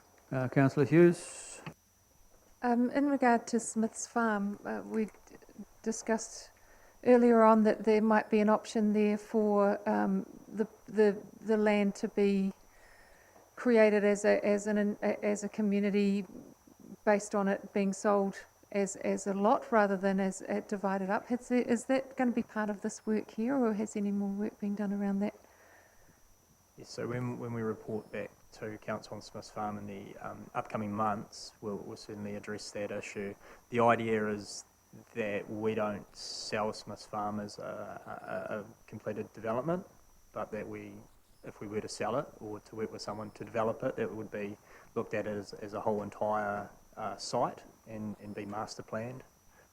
Councillor Hughes. In regard to Smith's Farm, we discussed earlier on that there might be an option there for the land to be created as a community based on it being sold as a lot rather than as divided up. Is that going to be part of this work here, or has any more work been done around that? Yes, so when we report back to Council on Smith's Farm in the upcoming months, we'll certainly address that issue. The idea is that we don't sell Smith's Farm as a completed development, but that if we were to sell it or to work with someone to develop it, it would be looked at as a whole entire site and be master planned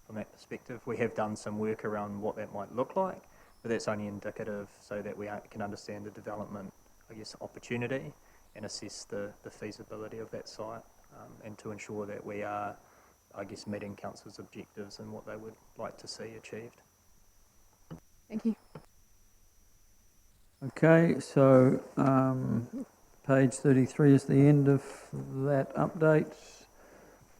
from that perspective. We have done some work around what that might look like, but that's only indicative so that we can understand the development, I guess, opportunity and assess the feasibility of that site, and to ensure that we are, I guess, meeting council's objectives and what they would like to see achieved. Thank you. Okay, so page 33 is the end of that update.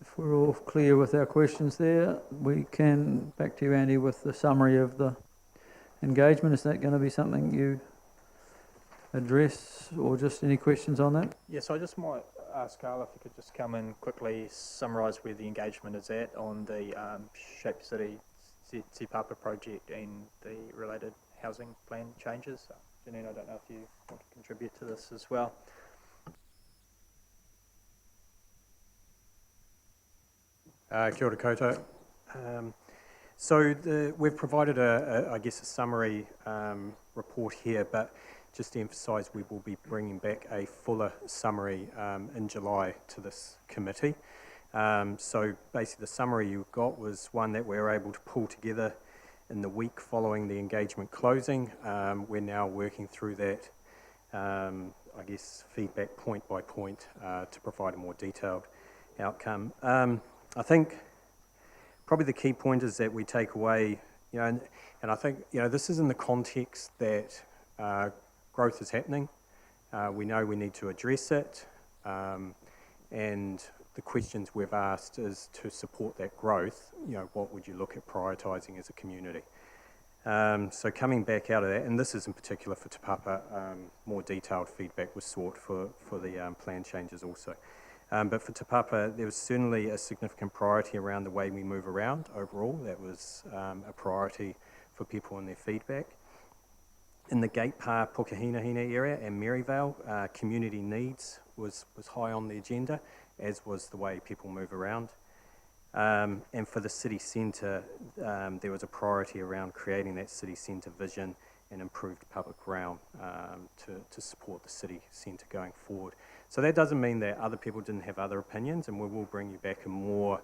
If we're all clear with our questions there, we can, back to you, Andy, with the summary of the engagement. Is that going to be something you address, or just any questions on that? Yes, I just might ask Carl if you could just come and quickly summarise where the engagement is at on the Shape City Te Papa project and the related housing plan changes. Janine, I don't know if you want to contribute to this as well. Kia ora koutou. So we've provided I guess a summary report here, but just to emphasise, we will be bringing back a fuller summary in July to this committee. So basically the summary you got was one that we were able to pull together in the week following the engagement closing. We're now working through that, I guess, feedback point by point to provide a more detailed outcome. I think probably the key point is that we take away, and I think, this is in the context that growth is happening. We know we need to address it, and the questions we've asked is to support that growth, what would you look at prioritising as a community? So coming back out of that, and this is in particular for Te Papa, more detailed feedback was sought for the plan changes also. But for Te Papa, there was certainly a significant priority around the way we move around overall. That was a priority for people in their feedback. In the Gate Pa Pukehinahina area and Maryvale, community needs was high on the agenda, as was the way people move around. And for the city centre, there was a priority around creating that city centre vision and improved public realm to support the city centre going forward. So that doesn't mean that other people didn't have other opinions, and we will bring you back a more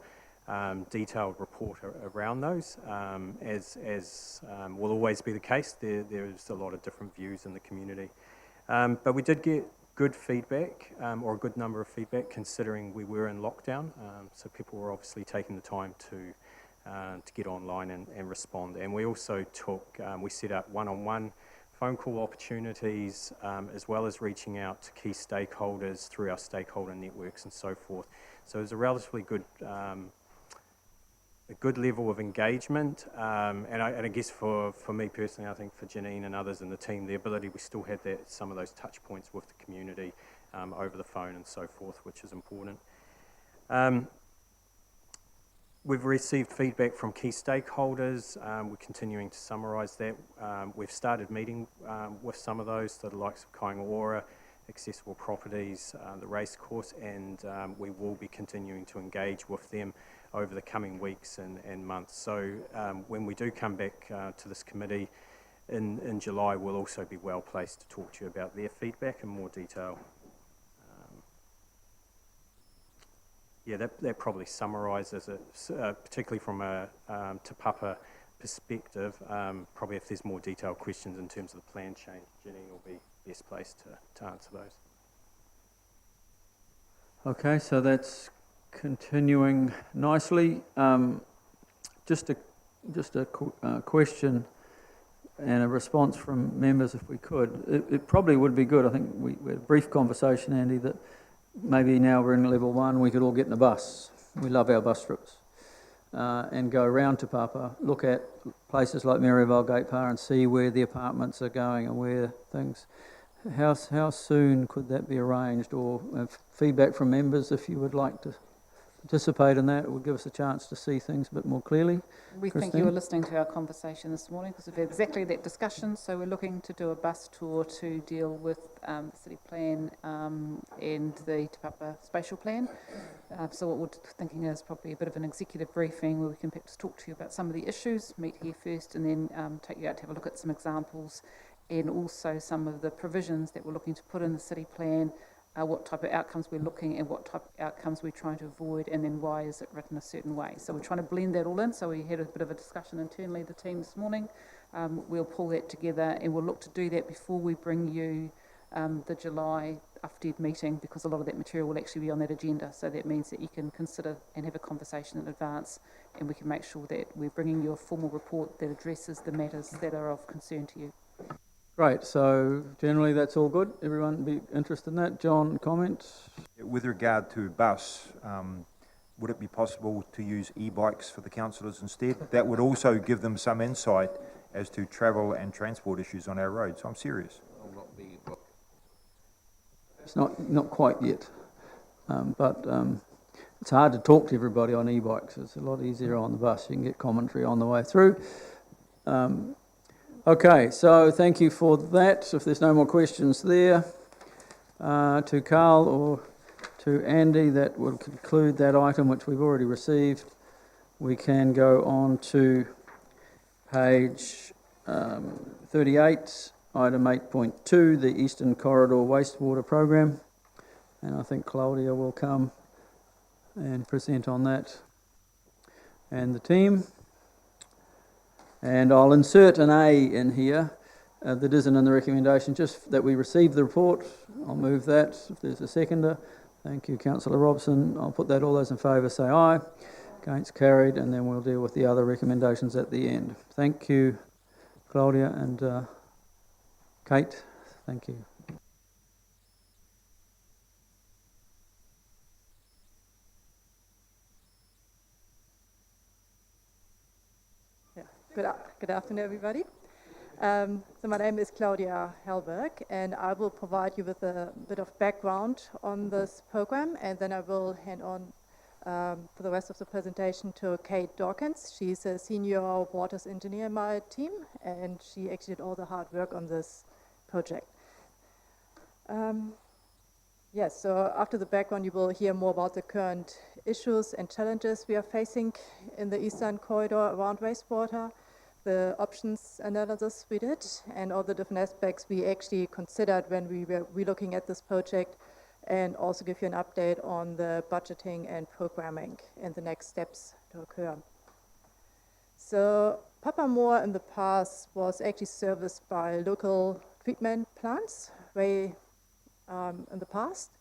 detailed report around those. As will always be the case, there's a lot of different views in the community. But we did get good feedback, or a good number of feedback, considering we were in lockdown. So people were obviously taking the time to get online and respond. And we also we set up one-on-one phone call opportunities, as well as reaching out to key stakeholders through our stakeholder networks and so forth. So it was a relatively good level of engagement, and I guess for me personally, I think for Janine and others in the team, the ability, we still had some of those touch points with the community over the phone and so forth, which is important. We've received feedback from key stakeholders. We're continuing to summarise that. We've started meeting with some of those, the likes of Kaingaora, accessible properties, the racecourse, and we will be continuing to engage with them over the coming weeks and months. So when we do come back to this committee in July, we'll also be well placed to talk to you about their feedback in more detail. That probably summarises it, particularly from a Te Papa perspective. Probably if there's more detailed questions in terms of the plan change, Janine will be best placed to answer those. Okay, so that's continuing nicely. Just a question and a response from members, if we could. It probably would be good. I think we had a brief conversation, Andy, that maybe now we're in level 1, we could all get in a bus. We love our bus trips. And go around Te Papa, look at places like Maryvale, Gate Pa, and see where the apartments are going and where things. How soon could that be arranged, or feedback from members if you would like to participate in that? It would give us a chance to see things a bit more clearly. We think you were listening to our conversation this morning, because we've had exactly that discussion. So we're looking to do a bus tour to deal with the city plan and the Te Papa spatial plan. So what we're thinking is probably a bit of an executive briefing where we can perhaps talk to you about some of the issues, meet here first, and then take you out to have a look at some examples, and also some of the provisions that we're looking to put in the city plan, what type of outcomes we're looking and what type of outcomes we're trying to avoid, and then why is it written a certain way. So we're trying to blend that all in. So we had a bit of a discussion internally, the team this morning, we'll pull that together, and we'll look to do that before we bring you the July Ufted meeting, because a lot of that material will actually be on that agenda. So that means that you can consider and have a conversation in advance, and we can make sure that we're bringing you a formal report that addresses the matters that are of concern to you. Great, so generally that's all good. Everyone be interested in that? John, comments? With regard to bus, would it be possible to use e-bikes for the councillors instead? That would also give them some insight as to travel and transport issues on our roads. I'm serious. It's not quite yet, but it's hard to talk to everybody on e-bikes. It's a lot easier on the bus. You can get commentary on the way through. Okay, so thank you for that. If there's no more questions there, to Carl or to Andy, that will conclude that item which we've already received. We can go on to page 38. Item 8.2, the Eastern Corridor Wastewater Program, and I think Claudia will come and present on that, and the team. And I'll insert an A in here that isn't in the recommendation, just that we receive the report. I'll move that if there's a seconder. Thank you, Councillor Robson. I'll put that. All those in favour say aye. Against, carried, and then we'll deal with the other recommendations at the end. Thank you, Claudia and Kate, thank you. Yeah. Good afternoon, everybody. So my name is Claudia Hallberg, and I will provide you with a bit of background on this program, and then I will hand on for the rest of the presentation to Kate Dawkins. She's a senior waters engineer in my team, and she actually did all the hard work on this project. Yes, so after the background, you will hear more about the current issues and challenges we are facing in the Eastern Corridor around wastewater, the options analysis we did, and all the different aspects we actually considered when we were relooking at this project, and also give you an update on the budgeting and programming and the next steps to occur. So Papamoa in the past was actually serviced by local treatment plants way in the past,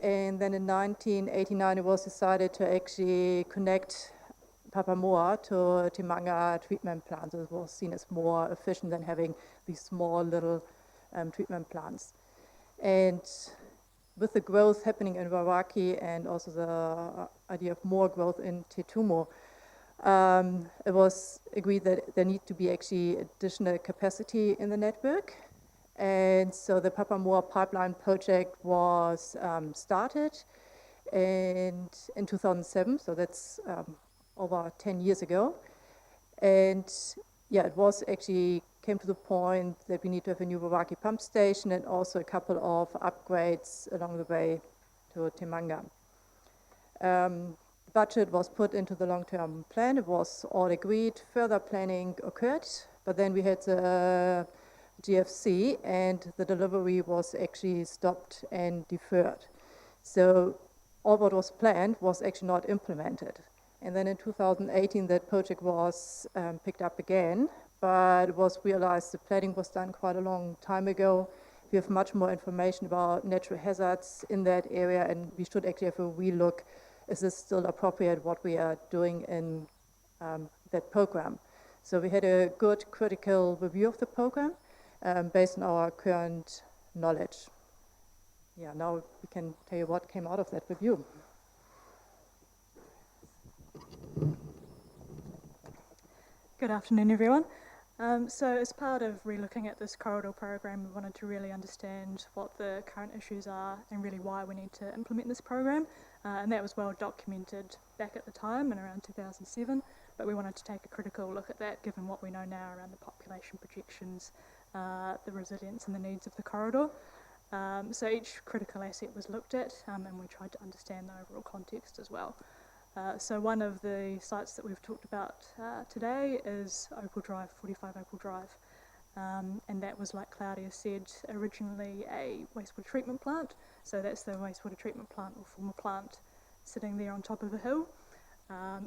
and then in 1989 it was decided to actually connect Papamoa to Tanga treatment plants. It was seen as more efficient than having these small little treatment plants. And with the growth happening in Waiwaki and also the idea of more growth in Te Tumu, it was agreed that there need to be actually additional capacity in the network. And so the Papamoa pipeline project was started in 2007, so that's over 10 years ago. And yeah, it was actually came to the point that we need to have a new Waiwaki pump station and also a couple of upgrades along the way to Temanga. Budget was put into the long-term plan. It was all agreed. Further planning occurred, but then we had the GFC and the delivery was actually stopped and deferred. So all what was planned was actually not implemented. And then in 2018, that project was picked up again, but it was realized the planning was done quite a long time ago. We have much more information about natural hazards in that area, and we should actually have a relook. Is this still appropriate what we are doing in that program? So we had a good critical review of the program based on our current knowledge. Yeah, now we can tell you what came out of that review. Good afternoon, everyone. So as part of relooking at this corridor program, we wanted to really understand what the current issues are and really why we need to implement this program. And that was well documented back at the time in around 2007, but we wanted to take a critical look at that given what we know now around the population projections, the resilience and the needs of the corridor. So each critical asset was looked at and we tried to understand the overall context as well. So one of the sites that we've talked about today is Opal Drive, 45 Opal Drive. And that was, like Claudia said, originally a wastewater treatment plant. So that's the wastewater treatment plant or former plant sitting there on top of a hill.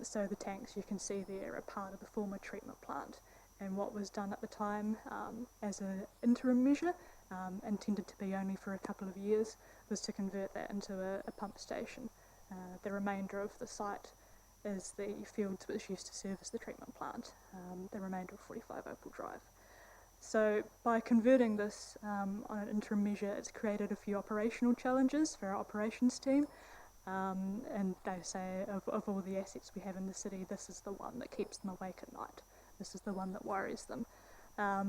So the tanks you can see there are part of the former treatment plant. and what was done at the time as an interim measure, intended to be only for a couple of years, was to convert that into a pump station. The remainder of the site is the fields which used to service the treatment plant, the remainder of 45 Opal Drive. So by converting this on an interim measure, it's created a few operational challenges for our operations team. And they say of all the assets we have in the city, this is the one that keeps them awake at night. This is the one that worries them.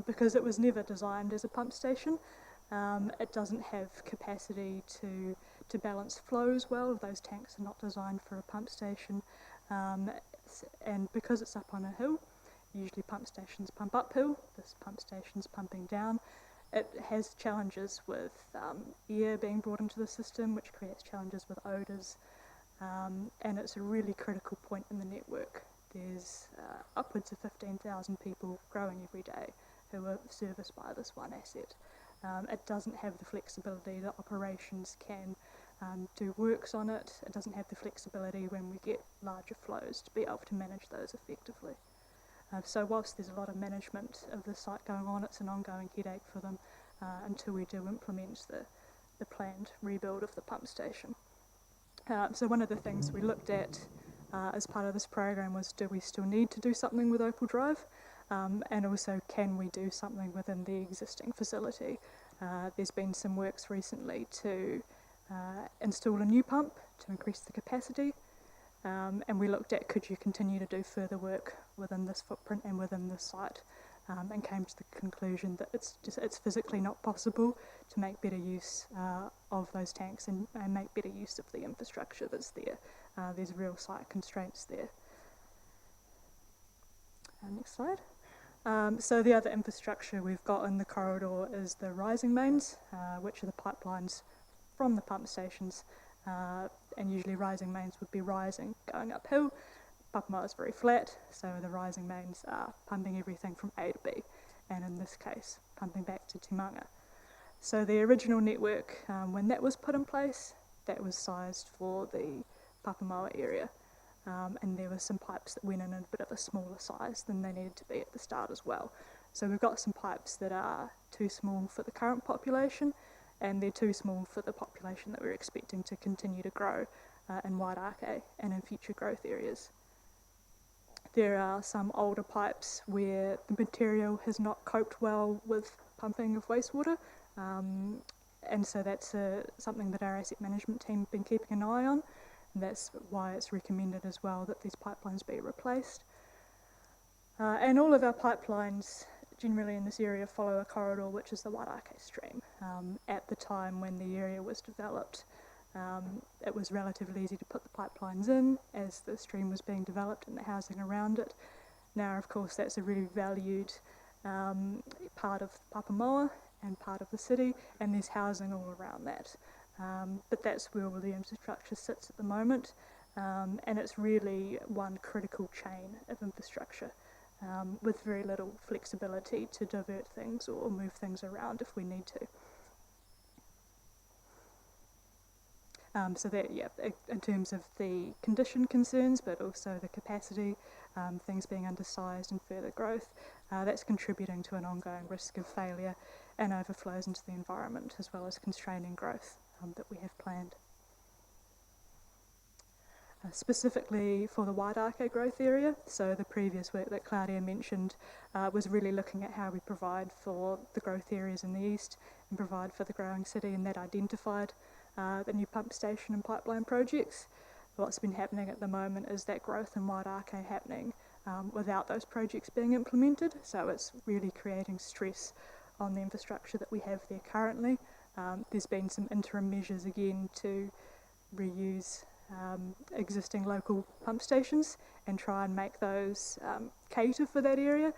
Because it was never designed as a pump station, it doesn't have capacity to balance flows well. Those tanks are not designed for a pump station. And because it's up on a hill, usually pump stations pump uphill, this pump station's pumping down. It has challenges with air being brought into the system, which creates challenges with odours, and it's a really critical point in the network. There's upwards of 15,000 people growing every day who are serviced by this one asset. It doesn't have the flexibility that operations can do works on it. It doesn't have the flexibility when we get larger flows to be able to manage those effectively. So whilst there's a lot of management of the site going on, it's an ongoing headache for them until we do implement the planned rebuild of the pump station. So one of the things we looked at as part of this program was, do we still need to do something with Opal Drive? And also, can we do something within the existing facility? There's been some works recently to install a new pump to increase the capacity. And we looked at, could you continue to do further work within this footprint and within this site, and came to the conclusion that it's physically not possible to make better use of those tanks and make better use of the infrastructure that's there. There's real site constraints there. Next slide. So the other infrastructure we've got in the corridor is the rising mains, which are the pipelines from the pump stations. And usually rising mains would be rising, going uphill. Papamoa is very flat, so the rising mains are pumping everything from A to B, and in this case, pumping back to Tanga. So the original network, when that was put in place, that was sized for the Papamoa area, and there were some pipes that went in a bit of a smaller size than they needed to be at the start as well. So we've got some pipes that are too small for the current population, and they're too small for the population that we're expecting to continue to grow in Wairakei and in future growth areas. There are some older pipes where the material has not coped well with pumping of wastewater, and so that's something that our asset management team have been keeping an eye on, and that's why it's recommended as well that these pipelines be replaced. And all of our pipelines generally in this area follow a corridor which is the Wairakei stream. At the time when the area was developed, it was relatively easy to put the pipelines in as the stream was being developed and the housing around it. Now, of course, that's a really valued part of Papamoa and part of the city, and there's housing all around that. But that's where all the infrastructure sits at the moment, and it's really one critical chain of infrastructure. With very little flexibility to divert things or move things around if we need to. So that, yeah, in terms of the condition concerns, but also the capacity, things being undersized and further growth, that's contributing to an ongoing risk of failure and overflows into the environment, as well as constraining growth that we have planned. Specifically for the Wairakei growth area, so the previous work that Claudia mentioned was really looking at how we provide for the growth areas in the east and provide for the growing city, and that identified the new pump station and pipeline projects. What's been happening at the moment is that growth in Wairakei happening without those projects being implemented, so it's really creating stress on the infrastructure that we have there currently. There's been some interim measures again to reuse existing local pump stations and try and make those cater for that area.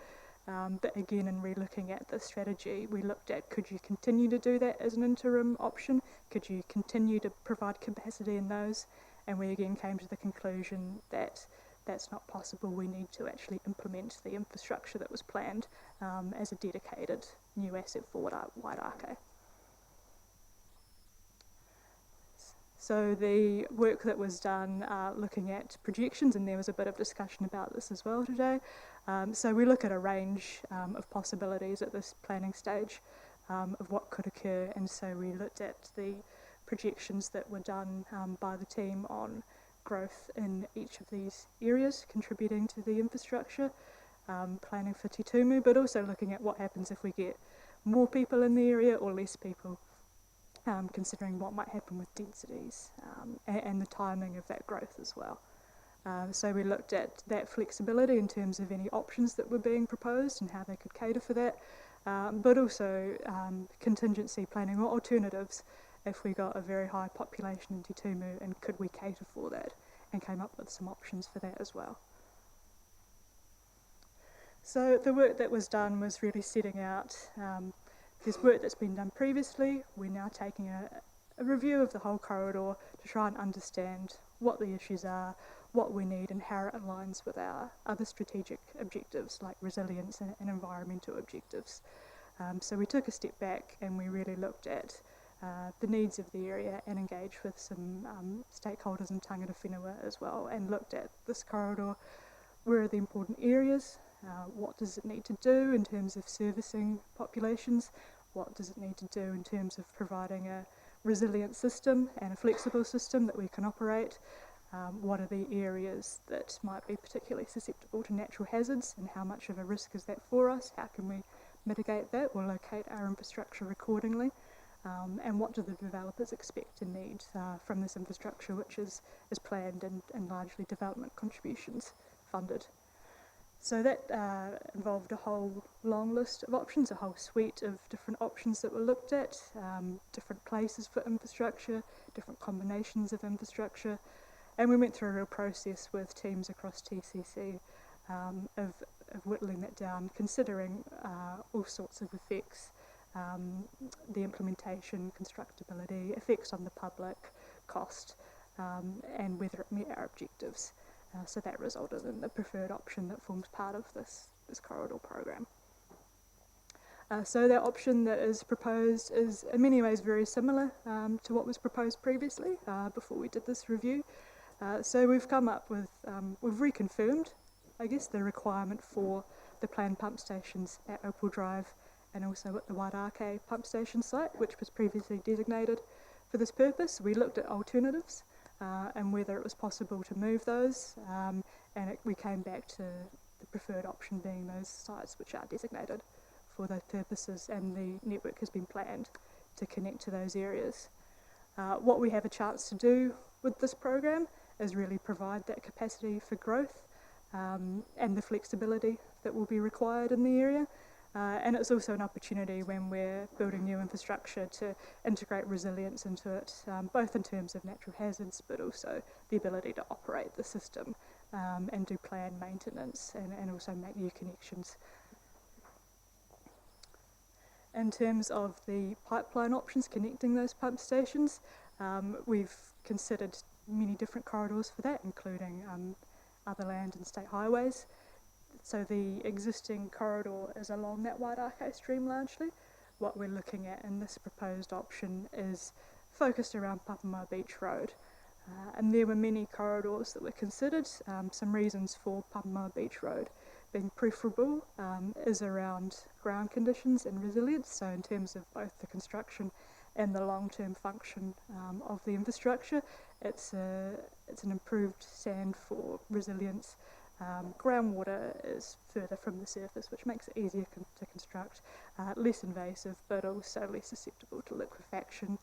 But again, in re-looking at the strategy, we looked at, could you continue to do that as an interim option? Could you continue to provide capacity in those? And we again came to the conclusion that that's not possible. We need to actually implement the infrastructure that was planned as a dedicated new asset for Wairakei. So the work that was done looking at projections, and there was a bit of discussion about this as well today, So we look at a range of possibilities at this planning stage of what could occur, and so we looked at the projections that were done by the team on growth in each of these areas contributing to the infrastructure, planning for Te Tumu, but also looking at what happens if we get more people in the area or less people, considering what might happen with densities and the timing of that growth as well. So we looked at that flexibility in terms of any options that were being proposed and how they could cater for that, but also contingency planning or alternatives if we got a very high population in Te Tumu, and could we cater for that, and came up with some options for that as well. So the work that was done was really setting out, there's work that's been done previously. We're now taking a review of the whole corridor to try and understand what the issues are, what we need, and how it aligns with our other strategic objectives like resilience and environmental objectives. So we took a step back and we really looked at the needs of the area and engaged with some stakeholders in Tanga Dafina as well, and looked at this corridor. Where are the important areas? What does it need to do in terms of servicing populations? What does it need to do in terms of providing a resilient system and a flexible system that we can operate? What are the areas that might be particularly susceptible to natural hazards, and how much of a risk is that for us? How can we mitigate that or locate our infrastructure accordingly? And what do the developers expect and need from this infrastructure, which is planned and largely development contributions funded. So that involved a whole long list of options, a whole suite of different options that were looked at, different places for infrastructure, different combinations of infrastructure, and we went through a real process with teams across TCC of whittling that down, considering all sorts of effects, the implementation, constructability, effects on the public, cost, and whether it met our objectives. So that resulted in the preferred option that forms part of this corridor program. So that option that is proposed is in many ways very similar to what was proposed previously before we did this review. So we've come up with, we've reconfirmed, I guess, the requirement for the planned pump stations at Opal Drive and also at the Wairake pump station site, which was previously designated for this purpose. We looked at alternatives and whether it was possible to move those, and we came back to the preferred option being those sites which are designated for those purposes, and the network has been planned to connect to those areas. What we have a chance to do with this program is really provide that capacity for growth and the flexibility that will be required in the area. And it's also an opportunity when we're building new infrastructure to integrate resilience into it, both in terms of natural hazards, but also the ability to operate the system and do planned maintenance and also make new connections. In terms of the pipeline options connecting those pump stations, we've considered many different corridors for that, including other land and state highways. So the existing corridor is along that Wairake stream largely. What we're looking at in this proposed option is focused around Papamoa Beach Road. And there were many corridors that were considered. Some reasons for Papamoa Beach Road being preferable is around ground conditions and resilience, so in terms of both the construction and the long-term function of the infrastructure. It's an improved sand for resilience. Groundwater is further from the surface, which makes it easier to construct, less invasive, but also less susceptible to liquefaction.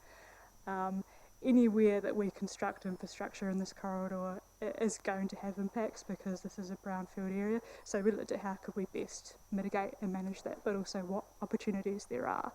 Anywhere that we construct infrastructure in this corridor is going to have impacts because this is a brownfield area. So we looked at how could we best mitigate and manage that, but also what opportunities there are.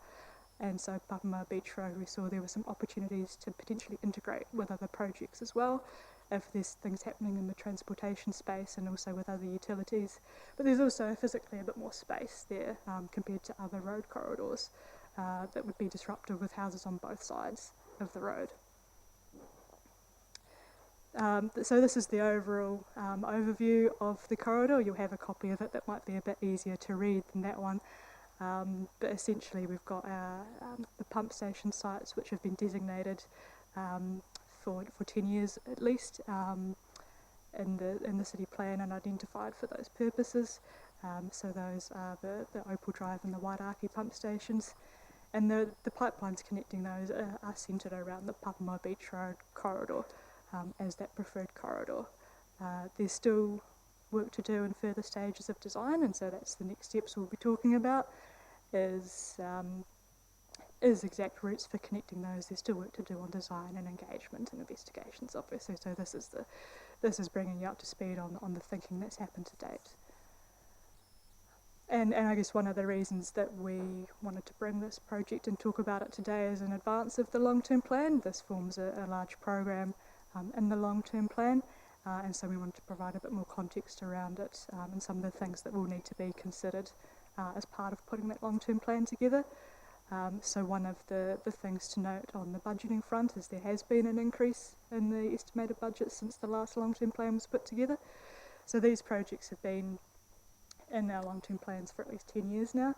And so Papamoa Beach Road, we saw there were some opportunities to potentially integrate with other projects as well, if there's things happening in the transportation space and also with other utilities. But there's also physically a bit more space there compared to other road corridors that would be disruptive with houses on both sides of the road. So this is the overall overview of the corridor. You'll have a copy of it that might be a bit easier to read than that one. But essentially we've got our, the pump station sites which have been designated for 10 years at least in the city plan and identified for those purposes. So those are the Opal Drive and the Wairakei pump stations. And the pipelines connecting those are centred around the Papamoa Beach Road corridor as that preferred corridor. There's still work to do in further stages of design, and so that's the next steps we'll be talking about, is exact routes for connecting those. There's still work to do on design and engagement and investigations, obviously, so this is bringing you up to speed on the thinking that's happened to date. And I guess one of the reasons that we wanted to bring this project and talk about it today is in advance of the long-term plan. This forms a large program in the long-term plan, and so we wanted to provide a bit more context around it and some of the things that will need to be considered as part of putting that long-term plan together. So one of the things to note on the budgeting front is there has been an increase in the estimated budget since the last long-term plan was put together. So these projects have been in our long-term plans for at least 10 years now,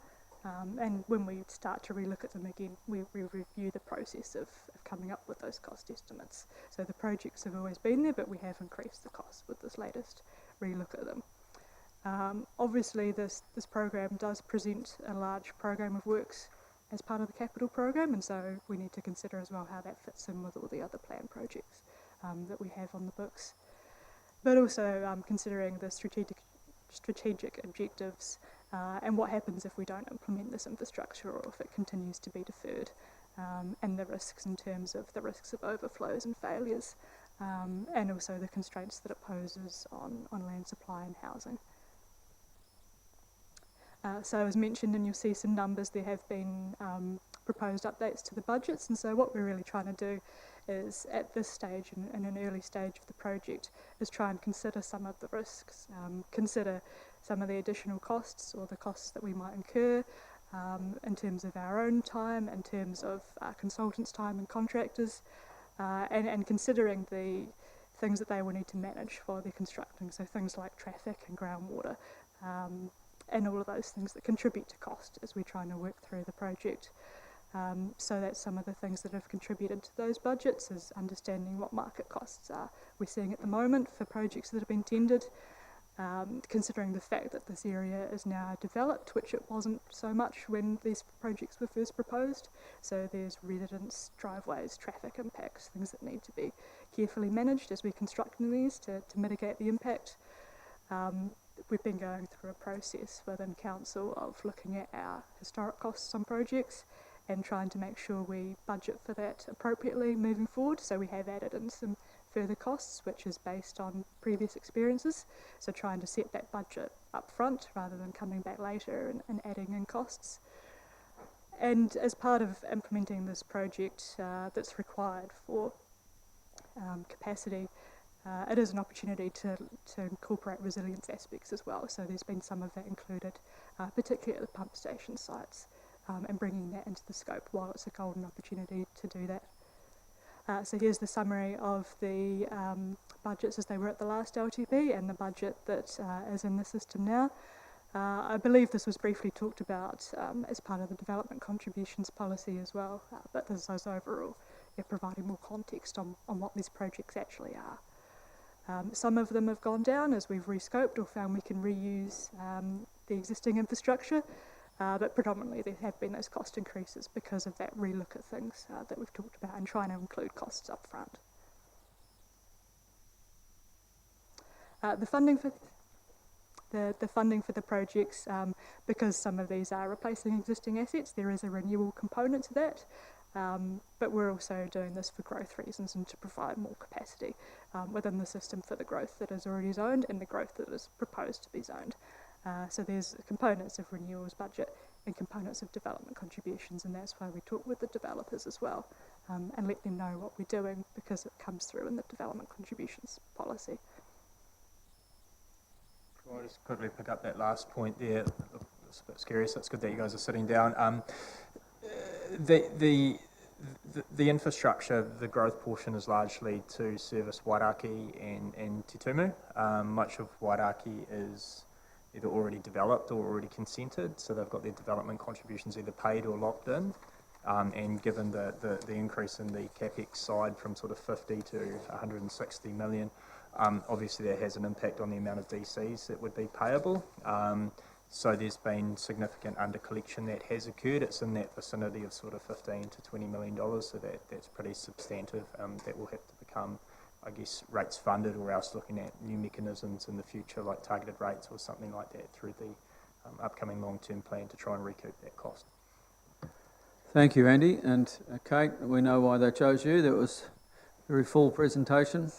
and when we start to relook at them again, we review the process of coming up with those cost estimates. So the projects have always been there, but we have increased the cost with this latest relook at them. Obviously this program does present a large program of works as part of the capital program, and so we need to consider as well how that fits in with all the other planned projects that we have on the books. But also considering the strategic objectives and what happens if we don't implement this infrastructure or if it continues to be deferred, and the risks in terms of the risks of overflows and failures, and also the constraints that it poses on land supply and housing. So as mentioned, and you'll see some numbers, there have been proposed updates to the budgets, and so what we're really trying to do is at this stage, in an early stage of the project, is try and consider some of the risks, consider some of the additional costs or the costs that we might incur in terms of our own time, in terms of consultants' time and contractors, and considering the things that they will need to manage for their constructing, so things like traffic and groundwater, and all of those things that contribute to cost as we're trying to work through the project. So that's some of the things that have contributed to those budgets, is understanding what market costs we're seeing at the moment for projects that have been tendered, considering the fact that this area is now developed, which it wasn't so much when these projects were first proposed. So there's residents, driveways, traffic impacts, things that need to be carefully managed as we're constructing these to mitigate the impact. We've been going through a process within council of looking at our historic costs on projects and trying to make sure we budget for that appropriately moving forward. So we have added in some further costs, which is based on previous experiences. So trying to set that budget up front rather than coming back later and adding in costs. And as part of implementing this project that's required for capacity, it is an opportunity to incorporate resilience aspects as well. So there's been some of that included, particularly at the pump station sites, and bringing that into the scope while it's a golden opportunity to do that. So here's the summary of the budgets as they were at the last LTP and the budget that is in the system now. I believe this was briefly talked about as part of the development contributions policy as well, but this is overall providing more context on what these projects actually are. Some of them have gone down as we've rescoped or found we can reuse the existing infrastructure, but predominantly there have been those cost increases because of that relook at things that we've talked about and trying to include costs up front. The funding for the projects, because some of these are replacing existing assets, there is a renewal component to that. But we're also doing this for growth reasons and to provide more capacity within the system for the growth that is already zoned and the growth that is proposed to be zoned. So there's components of renewals budget and components of development contributions, and that's why we talk with the developers as well and let them know what we're doing, because it comes through in the development contributions policy. Can I just quickly pick up that last point there? It's a bit scary, so it's good that you guys are sitting down. The infrastructure, the growth portion is largely to service Wairakei and Te Tumu. Much of Wairakei is either already developed or already consented, so they've got their development contributions either paid or locked in. And given the increase in the capex side from sort of 50 to 160 million, obviously that has an impact on the amount of DCs that would be payable. So there's been significant under-collection that has occurred. It's in that vicinity of sort of $15 to $20 million, so that's pretty substantive. That will have to become, I guess, rates funded, or else looking at new mechanisms in the future, like targeted rates or something like that, through the upcoming long-term plan to try and recoup that cost. Thank you, Andy. And Kate, we know why they chose you. That was a very full presentation.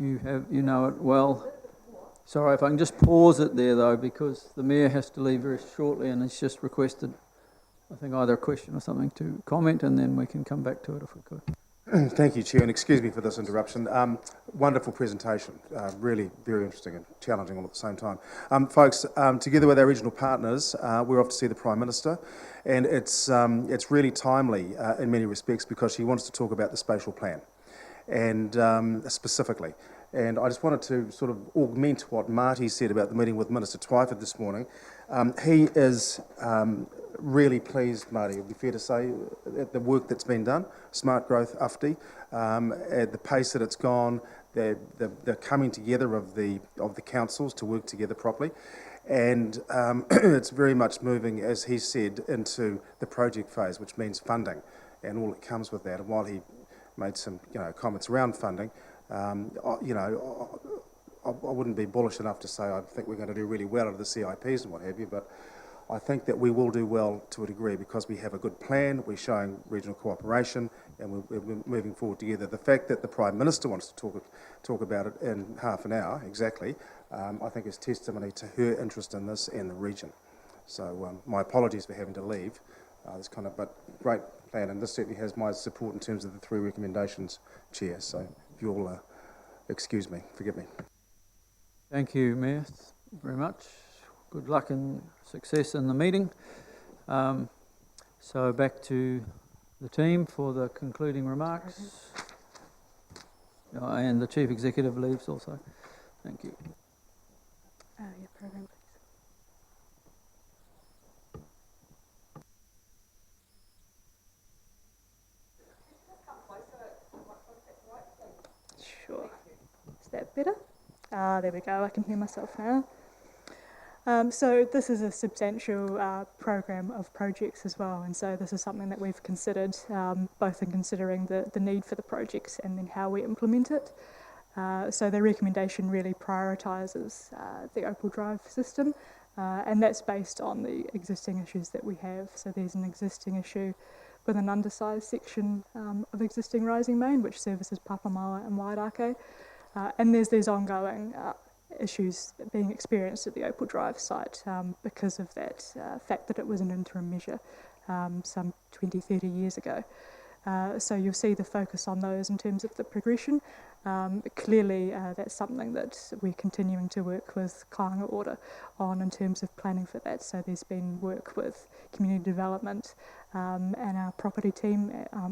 You know it well. Sorry, if I can just pause it there, though, because the Mayor has to leave very shortly and he's just requested, I think, either a question or something to comment, and then we can come back to it if we could. Thank you, Chair, and excuse me for this interruption. Wonderful presentation, really very interesting and challenging all at the same time. Folks, together with our regional partners, we're off to see the Prime Minister, and it's really timely in many respects because she wants to talk about the spatial plan, and specifically. And I just wanted to sort of augment what Marty said about the meeting with Minister Twyford this morning. He is really pleased, Marty, it would be fair to say, at the work that's been done, Smart Growth UFTI, at the pace that it's gone, the coming together of the councils to work together properly. And it's very much moving, as he said, into the project phase, which means funding and all that comes with that. And while he made some comments around funding, I wouldn't be bullish enough to say I think we're going to do really well out of the CIPs and what have you, but I think that we will do well to a degree because we have a good plan, we're showing regional cooperation, and we're moving forward together. The fact that the Prime Minister wants to talk about it in half an hour, exactly, I think is testimony to her interest in this and the region. So my apologies for having to leave. But great plan, and this certainly has my support in terms of the 3 recommendations, Chair. So if you'll excuse me, forgive me. Thank you, Mayor, very much. Good luck and success in the meeting. So back to the team for the concluding remarks. And the Chief Executive leaves also. Thank you. Your program, please. Sure. Is that better? There we go. I can hear myself now. So this is a substantial program of projects as well, and so this is something that we've considered, both in considering the need for the projects and then how we implement it. So the recommendation really prioritises the Opal Drive system, and that's based on the existing issues that we have. So there's an existing issue with an undersized section of existing rising main, which services Papamoa and Wairakei, and there's ongoing issues being experienced at the Opal Drive site because of that fact that it was an interim measure some 20, 30 years ago. So you'll see the focus on those in terms of the progression. Clearly, that's something that we're continuing to work with Kāinga Order on in terms of planning for that. So there's been work with community development and our property team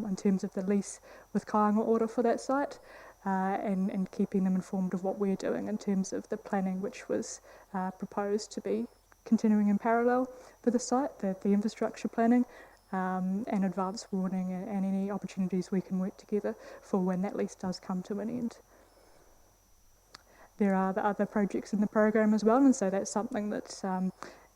in terms of the lease with Kāinga Order for that site. And keeping them informed of what we're doing in terms of the planning which was proposed to be continuing in parallel for the site, the infrastructure planning and advance warning and any opportunities we can work together for when that lease does come to an end. There are the other projects in the program as well, and so that's something that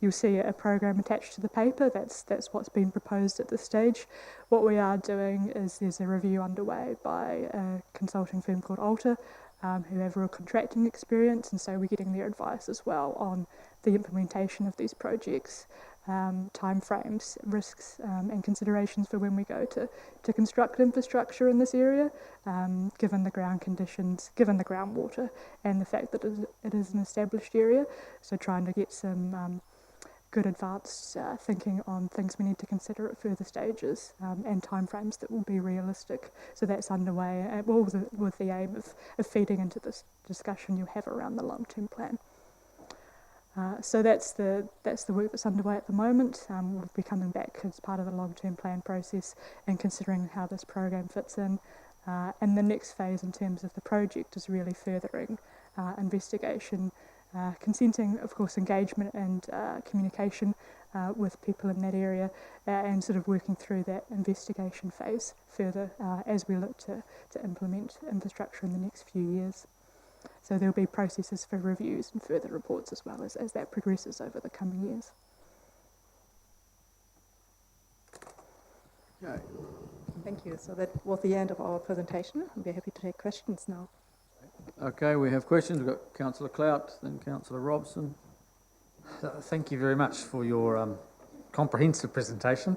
you'll see a program attached to the paper. That's what's been proposed at this stage. What we are doing is there's a review underway by a consulting firm called Alta, who have real contracting experience, and so we're getting their advice as well on the implementation of these projects, timeframes, risks, and considerations for when we go to construct infrastructure in this area, given the ground conditions, given the groundwater, and the fact that it is an established area. So trying to get some good advanced thinking on things we need to consider at further stages and timeframes that will be realistic. So that's underway, with the aim of feeding into this discussion you'll have around the long-term plan. So that's the work that's underway at the moment. We'll be coming back as part of the long-term plan process and considering how this program fits in. And the next phase in terms of the project is really furthering investigation, consenting, of course, engagement and communication with people in that area, and sort of working through that investigation phase further as we look to implement infrastructure in the next few years. So there'll be processes for reviews and further reports as well as that progresses over the coming years. Okay. Thank you. So that was the end of our presentation. We're happy to take questions now. Okay, we have questions. We've got Councillor Clout, then Councillor Robson. Thank you very much for your comprehensive presentation.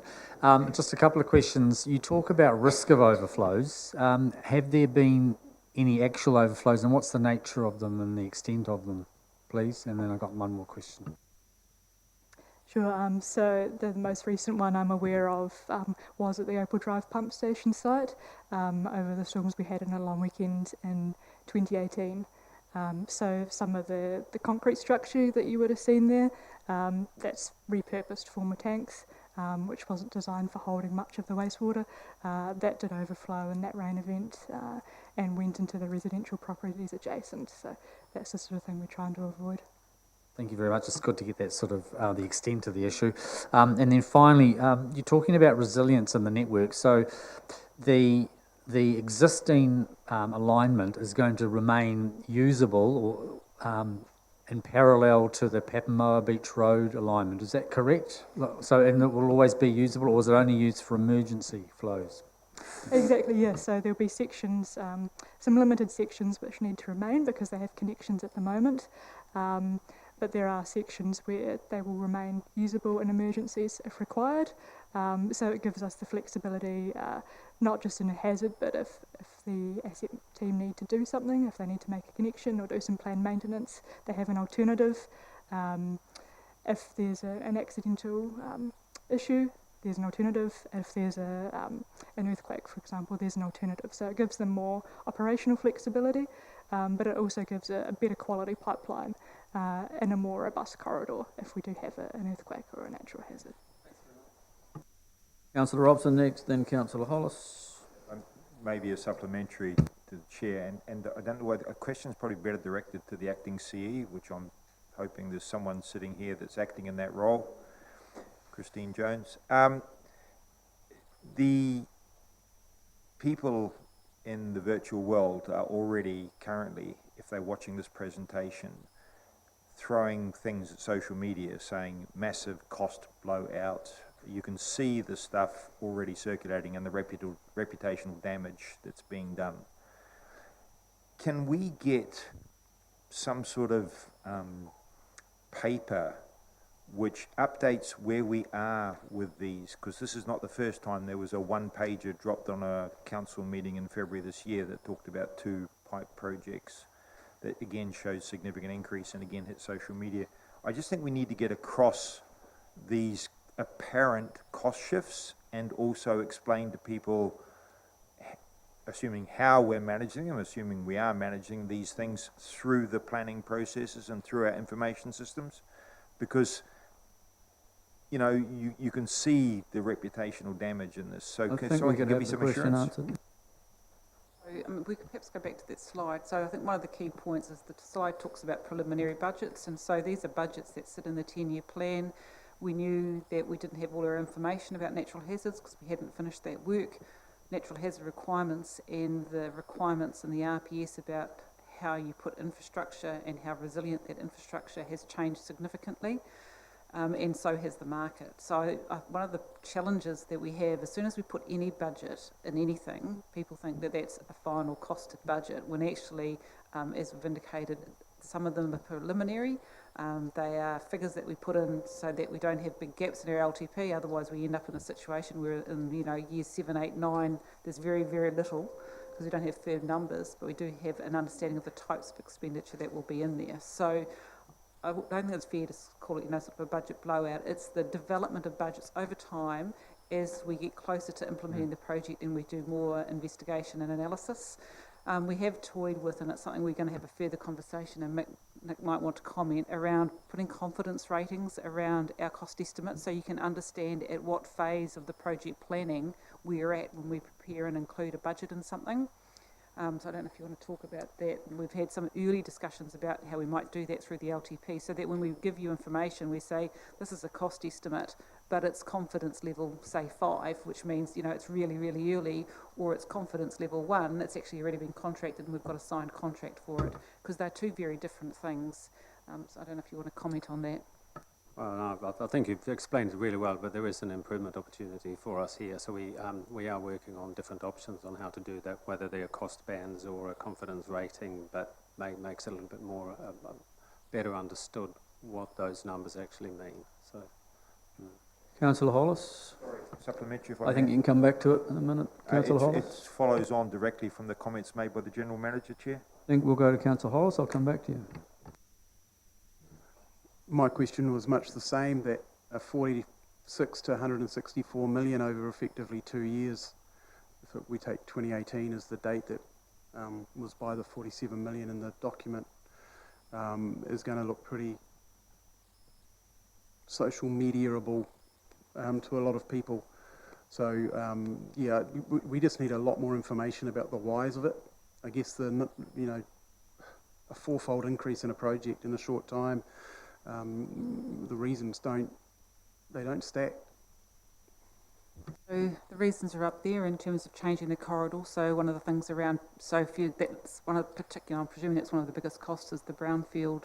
Just a couple of questions. You talk about risk of overflows. Have there been any actual overflows, and what's the nature of them and the extent of them, please? And then I've got one more question. Sure. So the most recent one I'm aware of was at the Opal Drive pump station site over the storms we had in a long weekend in 2018. So some of the concrete structure that you would have seen there, that's repurposed former tanks, which wasn't designed for holding much of the wastewater. That did overflow in that rain event and went into the residential properties adjacent. So that's the sort of thing we're trying to avoid. Thank you very much. It's good to get that sort of the extent of the issue. And then finally, you're talking about resilience in the network. So the existing alignment is going to remain usable or in parallel to the Papamoa Beach Road alignment. Is that correct? So, and it will always be usable, or is it only used for emergency flows? Exactly, yes. So there'll be sections, some limited sections which need to remain because they have connections at the moment. But there are sections where they will remain usable in emergencies if required. So it gives us the flexibility, not just in a hazard, but if the asset team need to do something, if they need to make a connection or do some planned maintenance, they have an alternative. If there's an accidental issue, there's an alternative. If there's an earthquake, for example, there's an alternative. So it gives them more operational flexibility, but it also gives a better quality pipeline and a more robust corridor if we do have an earthquake or a natural hazard. Councillor Robson next, then Councillor Hollis. Maybe a supplementary to the chair, and I don't know what, a question is probably better directed to the acting CE, which I'm hoping there's someone sitting here that's acting in that role, Christine Jones. The people in the virtual world are already currently, if they're watching this presentation, throwing things at social media saying massive cost blowout. You can see the stuff already circulating and the reputational damage that's being done. Can we get some sort of paper which updates where we are with these? Because this is not the first time there was a one-pager dropped on a council meeting in February this year that talked about 2 pipe projects that again shows significant increase and again hit social media. I just think we need to get across these apparent cost shifts and also explain to people, assuming how we're managing them, assuming we are managing these things through the planning processes and through our information systems, because you know you can see the reputational damage in this. So I think we could have the question answered. We could perhaps go back to that slide. So I think one of the key points is the slide talks about preliminary budgets, and so these are budgets that sit in the 10-year plan. We knew that we didn't have all our information about natural hazards because we hadn't finished that work. Natural hazard requirements and the requirements in the RPS about how you put infrastructure and how resilient that infrastructure has changed significantly, and so has the market. So one of the challenges that we have, as soon as we put any budget in anything, people think that that's a final costed budget, when actually, as we've indicated, some of them are preliminary. They are figures that we put in so that we don't have big gaps in our LTP, otherwise we end up in a situation where in years 7, 8, 9, there's very, very little, because we don't have firm numbers, but we do have an understanding of the types of expenditure that will be in there. So I don't think it's fair to call it sort of a budget blowout. It's the development of budgets over time as we get closer to implementing the project and we do more investigation and analysis. We have toyed with, and it's something we're going to have a further conversation, and Nick might want to comment, around putting confidence ratings around our cost estimates so you can understand at what phase of the project planning we're at when we prepare and include a budget in something. So I don't know if you want to talk about that. We've had some early discussions about how we might do that through the LTP, so that when we give you information, we say, this is a cost estimate but it's confidence level, say 5, which means, you know, it's really, really early, or it's confidence level 1, it's actually already been contracted and we've got a signed contract for it, because they're two very different things. So I don't know if you want to comment on that. Well, no, I think you've explained it really well, but there is an improvement opportunity for us here. So we are working on different options on how to do that, whether they're cost bands or a confidence rating, but makes it a little bit more better understood what those numbers actually mean. So, Councillor Hollis? Sorry, supplementary if I think you can come back to it in a minute. Councillor Hollis? It follows on directly from the comments made by the General Manager, Chair. I think we'll go to Councillor Hollis. I'll come back to you. My question was much the same, that 46 to 164 million over effectively 2 years, if we take 2018 as the date that was by the 47 million in the document, is going to look pretty social media-able to a lot of people. So yeah, we just need a lot more information about the whys of it. I guess a fourfold increase in a project in a short time, the reasons don't stack. So the reasons are up there in terms of changing the corridor. So one of the things around, that's one of the particular, I'm presuming that's one of the biggest costs, is the brownfield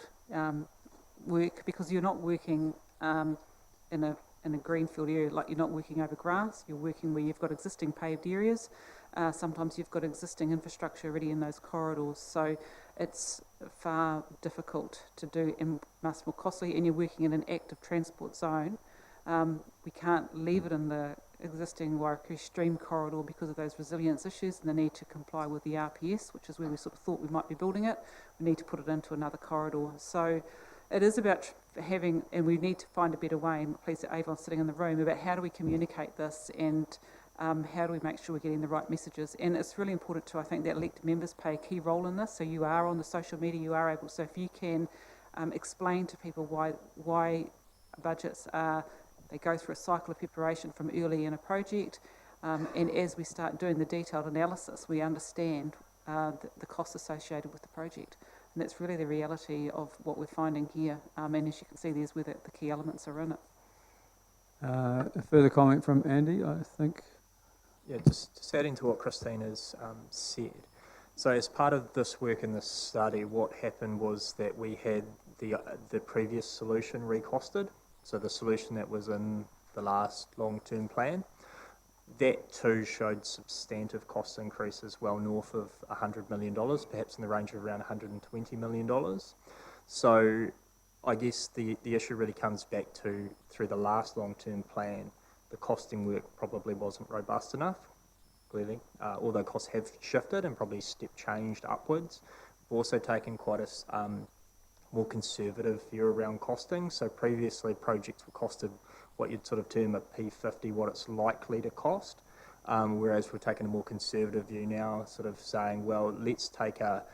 work, because you're not working in a greenfield area, like you're not working over grass, you're working where you've got existing paved areas. Sometimes you've got existing infrastructure already in those corridors, so it's far difficult to do and much more costly, and you're working in an active transport zone. We can't leave it in the existing Wairākei Stream corridor because of those resilience issues and the need to comply with the RPS, which is where we sort of thought we might be building it. We need to put it into another corridor. So it is about having, and we need to find a better way, and pleased that Avon's sitting in the room, about how do we communicate this, and how do we make sure we're getting the right messages. And it's really important too, I think, that elected members play a key role in this. So you are on the social media, you are able, so if you can explain to people why budgets are, they go through a cycle of preparation from early in a project, and as we start doing the detailed analysis, we understand the costs associated with the project. And that's really the reality of what we're finding here. And as you can see, there's where the key elements are in it. A further comment from Andy, I think. Yeah, just adding to what Christine has said. So as part of this work in this study, what happened was that we had the previous solution recosted. So the solution that was in the last long-term plan, that too showed substantive cost increases well north of $100 million, perhaps in the range of around $120 million. So I guess the issue really comes back to, through the last long-term plan, the costing work probably wasn't robust enough, clearly, although costs have shifted and probably step changed upwards. We've also taken quite a more conservative view around costing. So previously projects were costed what you'd sort of term a P50, what it's likely to cost, whereas we're taking a more conservative view now, sort of saying, well, let's take a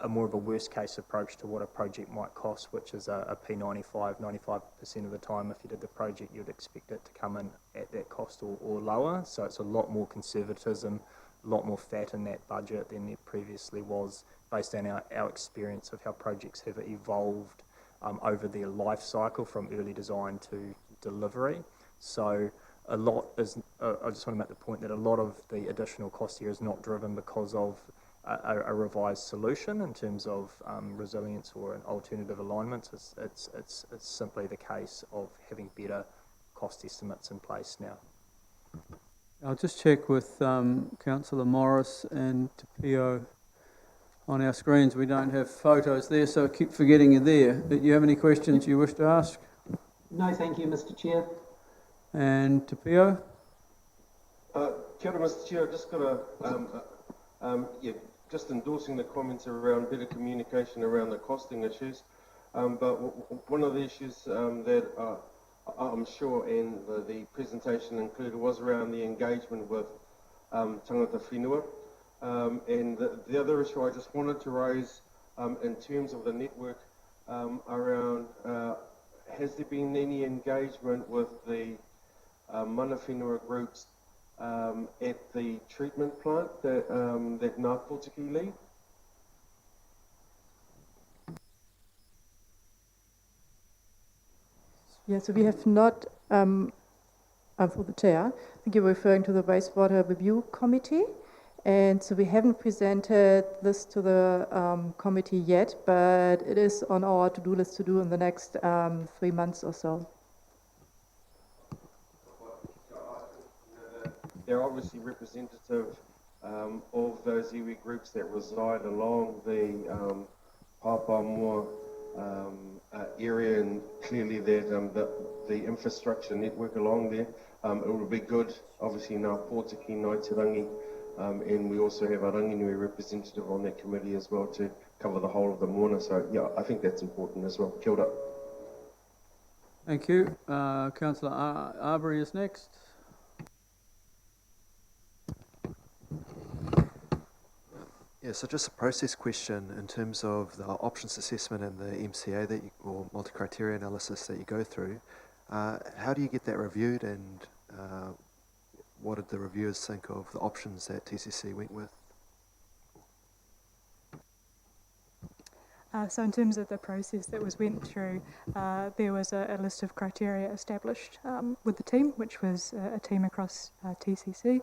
more of a worst case approach to what a project might cost, which is a P95, 95% of the time if you did the project you'd expect it to come in at that cost or lower. So it's a lot more conservatism, a lot more fat in that budget than there previously was, based on our experience of how projects have evolved over their life cycle from early design to delivery. So a lot is, I just want to make the point that a lot of the additional cost here is not driven because of a revised solution in terms of resilience or an alternative alignment. It's simply the case of having better cost estimates in place now. I'll just check with Councillor Morris and Tapio. On our screens we don't have photos there, so I keep forgetting you're there. Do you have any questions you wish to ask? No, thank you, Mr. Chair. And Tapio? Kia ora, Mr. Chair. I've just got just endorsing the comments around better communication around the costing issues. But one of the issues that I'm sure and the presentation included was around the engagement with tangata whenua. And the other issue I just wanted to raise in terms of the network around has there been any engagement with the mana whenua groups at the treatment plant that Ngā Pōtiki lead? Yeah, so we have not, for the chair, I think you're referring to the Wastewater Review Committee. And so we haven't presented this to the committee yet, but it is on our to-do list to do in the next 3 months or so. They're obviously representative of those iwi groups that reside along the Papamoa area, and clearly that the infrastructure network along there. It would be good, obviously, in our Pōtiki, Ngaitarangi, and we also have a Ranginui representative on that committee as well to cover the whole of the Moana. So, yeah, I think that's important as well. Kia ora. Thank you. Councillor Arbery is next. Yeah, so just a process question in terms of the options assessment and the MCA that or multi-criteria analysis that you go through. How do you get that reviewed, and what did the reviewers think of the options that TCC went with? So in terms of the process that was went through, there was a list of criteria established with the team, which was a team across TCC,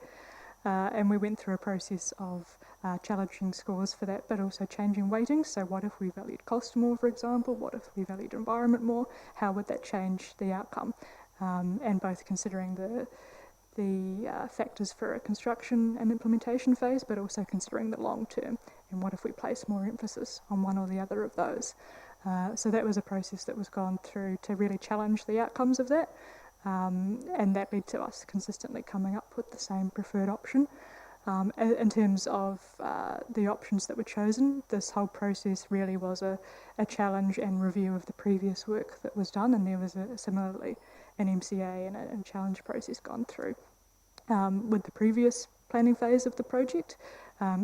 and we went through a process of challenging scores for that, but also changing weightings. So what if we valued cost more, for example? What if we valued environment more? How would that change the outcome? And both considering the factors for a construction and implementation phase, but also considering the long term, and what if we place more emphasis on one or the other of those. So that was a process that was gone through to really challenge the outcomes of that, and that led to us consistently coming up with the same preferred option. In terms of the options that were chosen, this whole process really was a challenge and review of the previous work that was done, and there was similarly an MCA and a challenge process gone through with the previous planning phase of the project.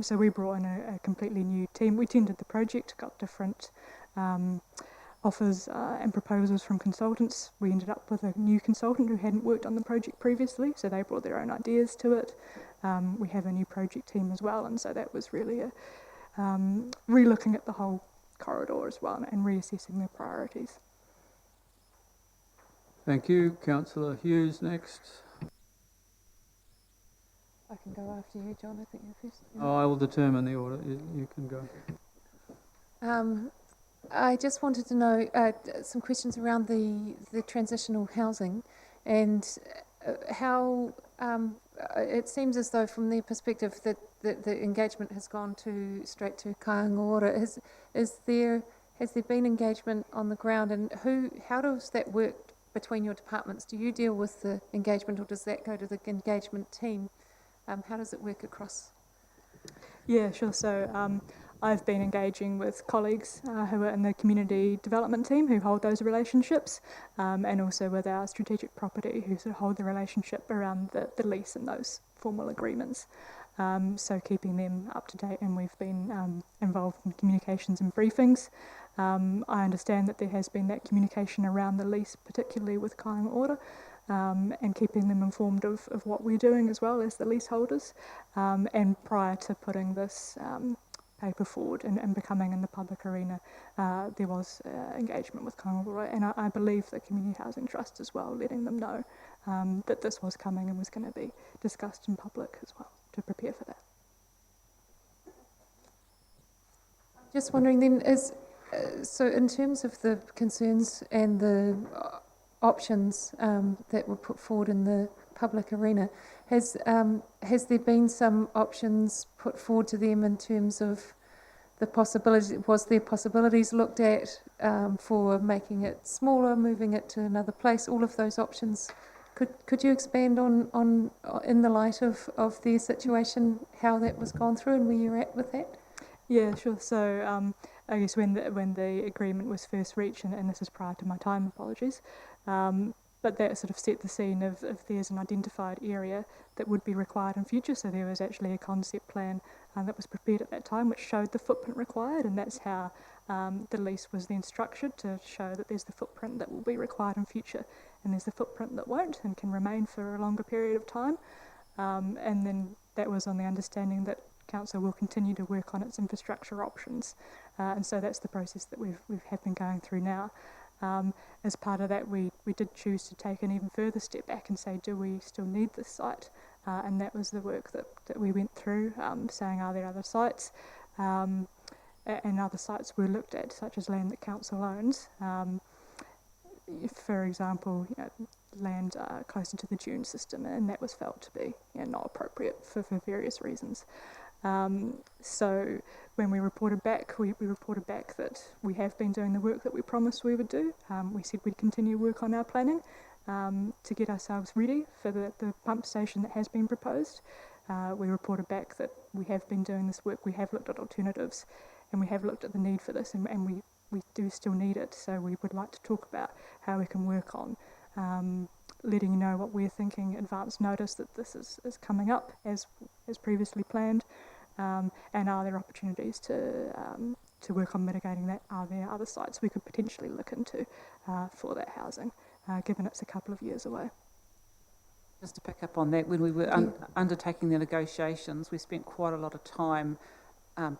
So we brought in a completely new team. We tendered the project, got different offers and proposals from consultants. We ended up with a new consultant who hadn't worked on the project previously, so they brought their own ideas to it. We have a new project team as well, and so that was really re-looking at the whole corridor as well and reassessing their priorities. Thank you. Councillor Hughes next. I can go after you, John. I think you're first. Oh, I will determine the order. You can go. I just wanted to know some questions around the transitional housing and how it seems as though from their perspective that the engagement has gone straight to Kāinga. Has there been engagement on the ground, and how does that work between your departments? Do you deal with the engagement, or does that go to the engagement team? How does it work across? Yeah, sure. So I've been engaging with colleagues who are in the community development team who hold those relationships, and also with our strategic property who sort of hold the relationship around the lease and those formal agreements. So keeping them up to date, and we've been involved in communications and briefings. I understand that there has been that communication around the lease, particularly with Kāinga, and keeping them informed of what we're doing as well as the leaseholders. And prior to putting this paper forward and becoming in the public arena, there was engagement with Kāinga, and I believe the Community Housing Trust as well, letting them know that this was coming and was going to be discussed in public as well to prepare for that. Just wondering then, so in terms of the concerns and the options that were put forward in the public arena, has there been some options put forward to them in terms of the possibilities? Was there possibilities looked at for making it smaller, moving it to another place? All of those options. Could you expand on in the light of their situation, how that was gone through and where you're at with that? Yeah, sure. So I guess when the agreement was first reached, and this is prior to my time, apologies, but that sort of set the scene of there's an identified area that would be required in future. So there was actually a concept plan that was prepared at that time, which showed the footprint required, and that's how the lease was then structured, to show that there's the footprint that will be required in future, and there's the footprint that won't and can remain for a longer period of time. And then that was on the understanding that Council will continue to work on its infrastructure options, and so that's the process that we've been going through now. As part of that, we did choose to take an even further step back and say, do we still need this site? And that was the work that we went through, saying, are there other sites? And other sites were looked at, such as land that council owns. For example, land closer to the dune system, and that was felt to be not appropriate for various reasons. So when we reported back, we reported back that we have been doing the work that we promised we would do. We said we'd continue work on our planning to get ourselves ready for the pump station that has been proposed. We reported back that we have been doing this work, we have looked at alternatives, and we have looked at the need for this, and we do still need it. So we would like to talk about how we can work on letting you know what we're thinking, advance notice that this is coming up as previously planned, and are there opportunities to work on mitigating that? Are there other sites we could potentially look into for that housing, given it's a couple of years away? Just to pick up on that, when we were undertaking the negotiations, we spent quite a lot of time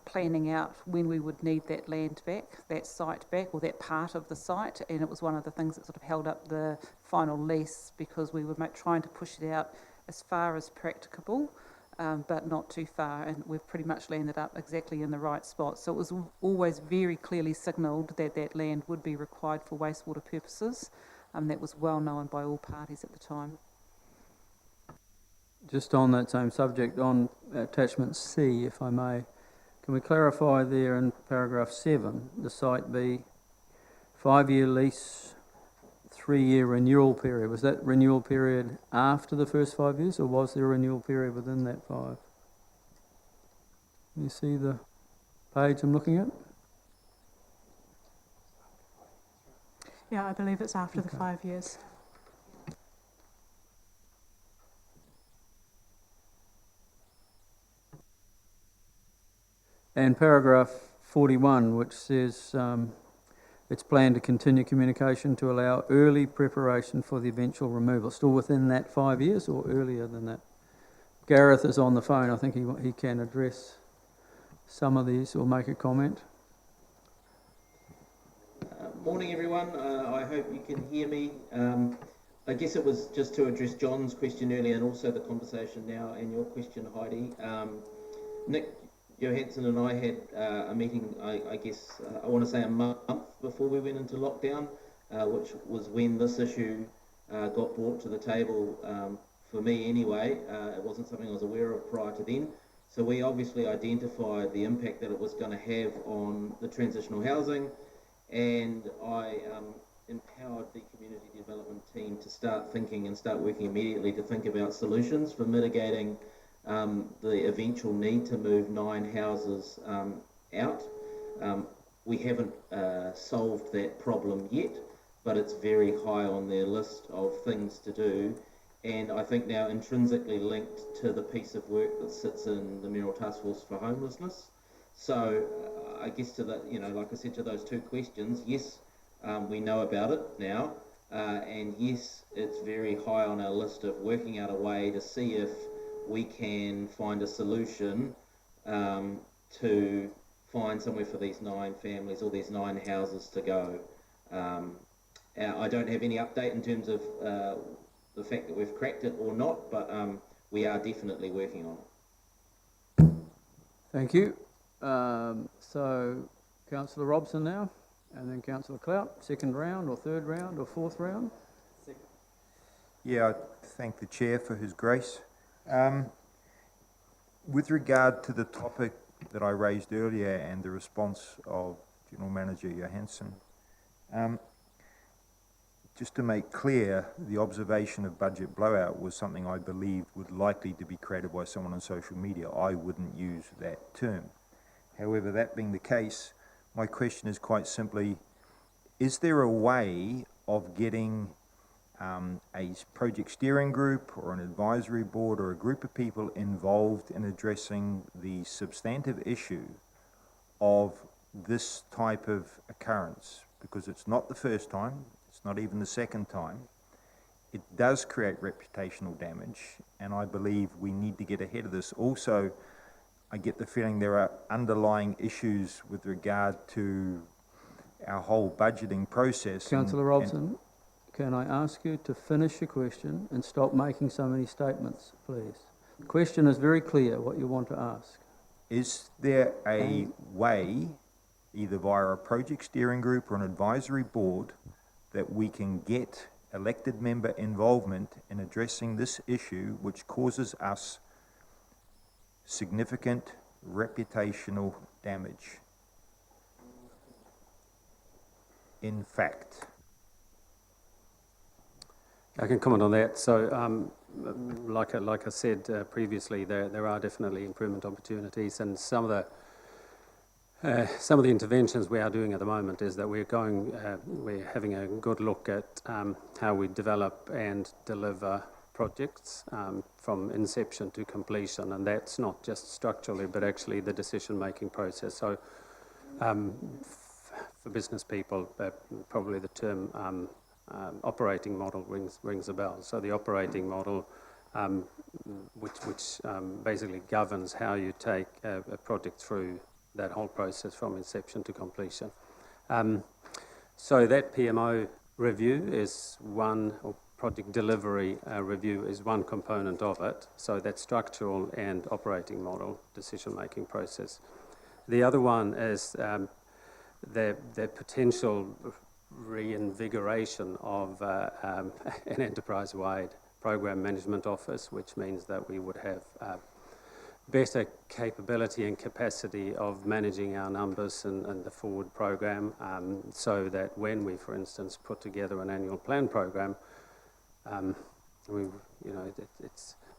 planning out when we would need that land back, that site back, or that part of the site, and it was one of the things that sort of held up the final lease, because we were trying to push it out as far as practicable, but not too far, and we've pretty much landed up exactly in the right spot. So it was always very clearly signalled that that land would be required for wastewater purposes. That was well known by all parties at the time. Just on that same subject, on attachment C, if I may, can we clarify there in paragraph 7, the site be 5-year lease, 3-year renewal period? Was that renewal period after the first 5 years, or was there a renewal period within that 5? Can you see the page I'm looking at? Yeah, I believe it's after the 5 years. And paragraph 41, which says it's planned to continue communication to allow early preparation for the eventual removal. Still within that 5 years or earlier than that? Gareth is on the phone. I think he can address some of these or make a comment. Morning everyone, I hope you can hear me. I guess it was just to address John's question earlier and also the conversation now and your question, Heidi. Nick Johansson and I had a meeting, I guess, I want to say a month before we went into lockdown, which was when this issue got brought to the table, for me anyway. It wasn't something I was aware of prior to then. So we obviously identified the impact that it was going to have on the transitional housing, and I empowered the community development team to start thinking and start working immediately to think about solutions for mitigating the eventual need to move 9 houses out. We haven't solved that problem yet, but it's very high on their list of things to do, and I think now intrinsically linked to the piece of work that sits in the Mayoral Task Force for Homelessness. So I guess to the, like I said, to those 2 questions, yes, we know about it now, and yes, it's very high on our list of working out a way to see if we can find a solution to find somewhere for these 9 families or these 9 houses to go. I don't have any update in terms of the fact that we've cracked it or not, but we are definitely working on it. Thank you. So, Councillor Robson now, and then Councillor Clout, second round or third round or fourth round? Yeah, I thank the Chair for his grace. With regard to the topic that I raised earlier and the response of General Manager Johansson, just to make clear, the observation of budget blowout was something I believed would likely to be created by someone on social media. I wouldn't use that term. However, that being the case, my question is quite simply, is there a way of getting a project steering group or an advisory board or a group of people involved in addressing the substantive issue of this type of occurrence? Because it's not the first time, it's not even the second time. It does create reputational damage, and I believe we need to get ahead of this. Also, I get the feeling there are underlying issues with regard to our whole budgeting process. Councillor Robson, can I ask you to finish your question and stop making so many statements, please? The question is very clear what you want to ask. Is there a way, either via a project steering group or an advisory board, that we can get elected member involvement in addressing this issue, which causes us significant reputational damage? In fact. I can comment on that. So, like I said previously, there are definitely improvement opportunities, and some of the interventions we are doing at the moment is that we're having a good look at how we develop and deliver projects from inception to completion, and that's not just structurally, but actually the decision-making process. So, for business people, probably the term operating model rings a bell. So the operating model, which basically governs how you take a project through that whole process from inception to completion. So that PMO review is one, or project delivery review is one component of it. So that structural and operating model decision-making process. The other one is the potential reinvigoration of an enterprise-wide program management office, which means that we would have better capability and capacity of managing our numbers and the forward program, so that when we, for instance, put together an annual plan program,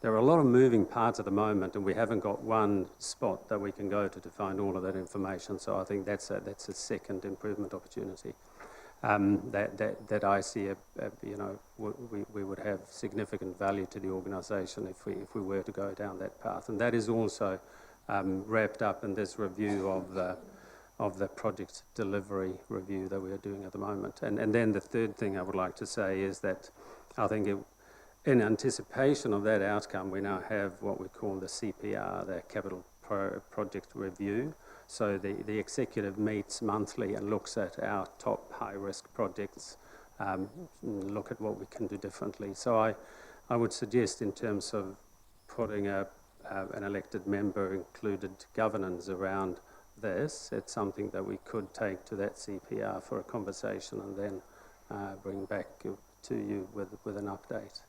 there are a lot of moving parts at the moment, and we haven't got one spot that we can go to find all of that information. So I think that's a second improvement opportunity that I see. We would have significant value to the organisation if we were to go down that path, and that is also wrapped up in this review of the project delivery review that we are doing at the moment. And then the third thing I would like to say is that I think in anticipation of that outcome, we now have what we call the CPR, the Capital Project Review. So the executive meets monthly and looks at our top high-risk projects, look at what we can do differently. So I would suggest, in terms of putting an elected member included governance around this, it's something that we could take to that CPR for a conversation and then bring back to you with an update.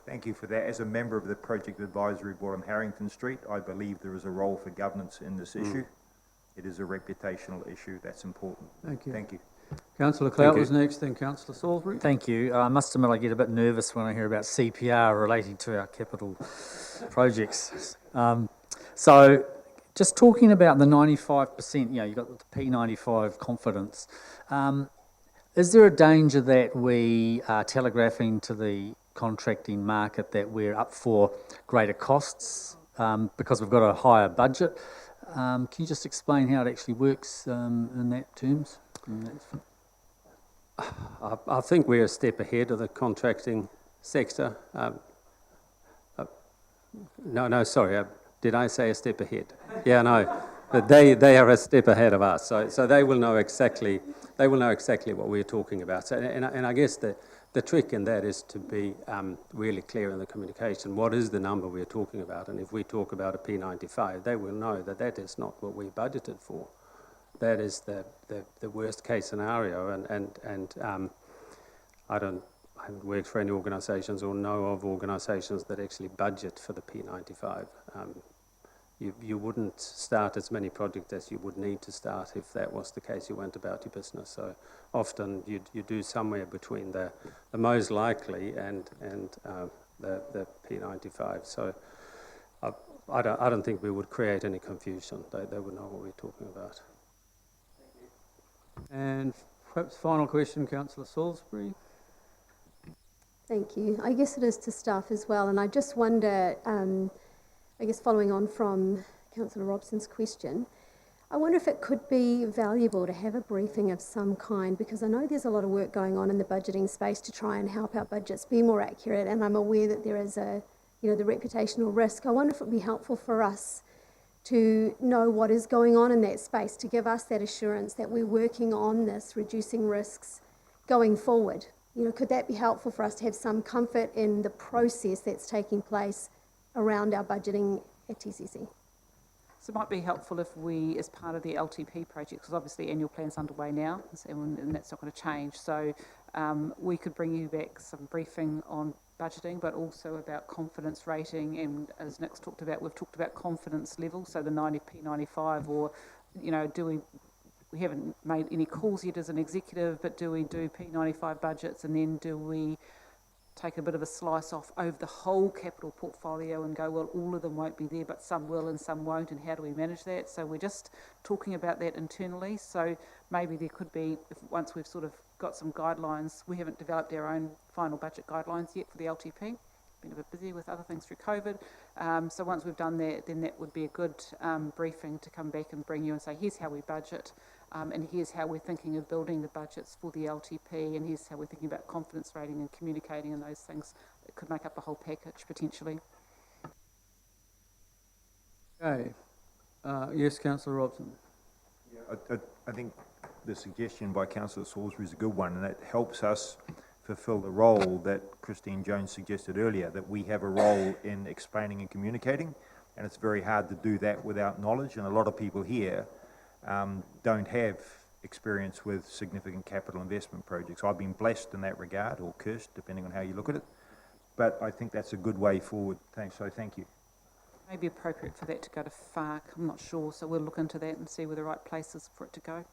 Thank you for that. As a member of the Project Advisory Board on Harrington Street, I believe there is a role for governance in this issue. It is a reputational issue. That's important. Thank you. Thank you. Councillor Clout was next, then Councillor Salisbury. Thank you. I must admit I get a bit nervous when I hear about CPR relating to our capital projects. So just talking about the 95%, you've got the P95 confidence. Is there a danger that we are telegraphing to the contracting market that we're up for greater costs because we've got a higher budget? Can you just explain how it actually works in that terms? I think we're a step ahead of the contracting sector. Sorry, did I say a step ahead? Yeah, no, but they are a step ahead of us, so they will know exactly what we're talking about. And I guess the trick in that is to be really clear in the communication. What is the number we're talking about? And if we talk about a P95, they will know that that is not what we budgeted for. That is the worst case scenario. And I haven't worked for any organisations or know of organisations that actually budget for the P95. You wouldn't start as many projects as you would need to start if that was the case. You went about your business. So often you do somewhere between the most likely and the P95. So I don't think we would create any confusion. They would know what we're talking about. And perhaps final question, Councillor Salisbury. Thank you. I guess it is to staff as well, and I just wonder, I guess following on from Councillor Robson's question, I wonder if it could be valuable to have a briefing of some kind, because I know there's a lot of work going on in the budgeting space to try and help our budgets be more accurate, and I'm aware that there is the reputational risk. I wonder if it would be helpful for us to know what is going on in that space, to give us that assurance that we're working on this, reducing risks going forward. You know, could that be helpful for us to have some comfort in the process that's taking place around our budgeting at TCC? So it might be helpful if we, as part of the LTP project, because obviously annual plan's underway now, and that's not going to change, so we could bring you back some briefing on budgeting, but also about confidence rating, and as Nick's talked about, we've talked about confidence level, so the 90P95, or, you know, we haven't made any calls yet as an executive, but do we do P95 budgets, and then do we take a bit of a slice off over the whole capital portfolio and go, well, all of them won't be there, but some will and some won't, and how do we manage that? So we're just talking about that internally. So maybe there could be, once we've sort of got some guidelines, we haven't developed our own final budget guidelines yet for the LTP. Been a bit busy with other things through COVID. So once we've done that, then that would be a good briefing to come back and bring you and say, here's how we budget, and here's how we're thinking of building the budgets for the LTP, and here's how we're thinking about confidence rating and communicating and those things. It could make up a whole package potentially. Okay. Yes, Councillor Robson. Yeah, I think the suggestion by Councillor Salisbury is a good one, and it helps us fulfil the role that Christine Jones suggested earlier, that we have a role in explaining and communicating, and it's very hard to do that without knowledge, and a lot of people here don't have experience with significant capital investment projects. I've been blessed in that regard, or cursed, depending on how you look at it, but I think that's a good way forward. So thank you. Maybe appropriate for that to go to FARC, I'm not sure, so we'll look into that and see where the right place is for it to go.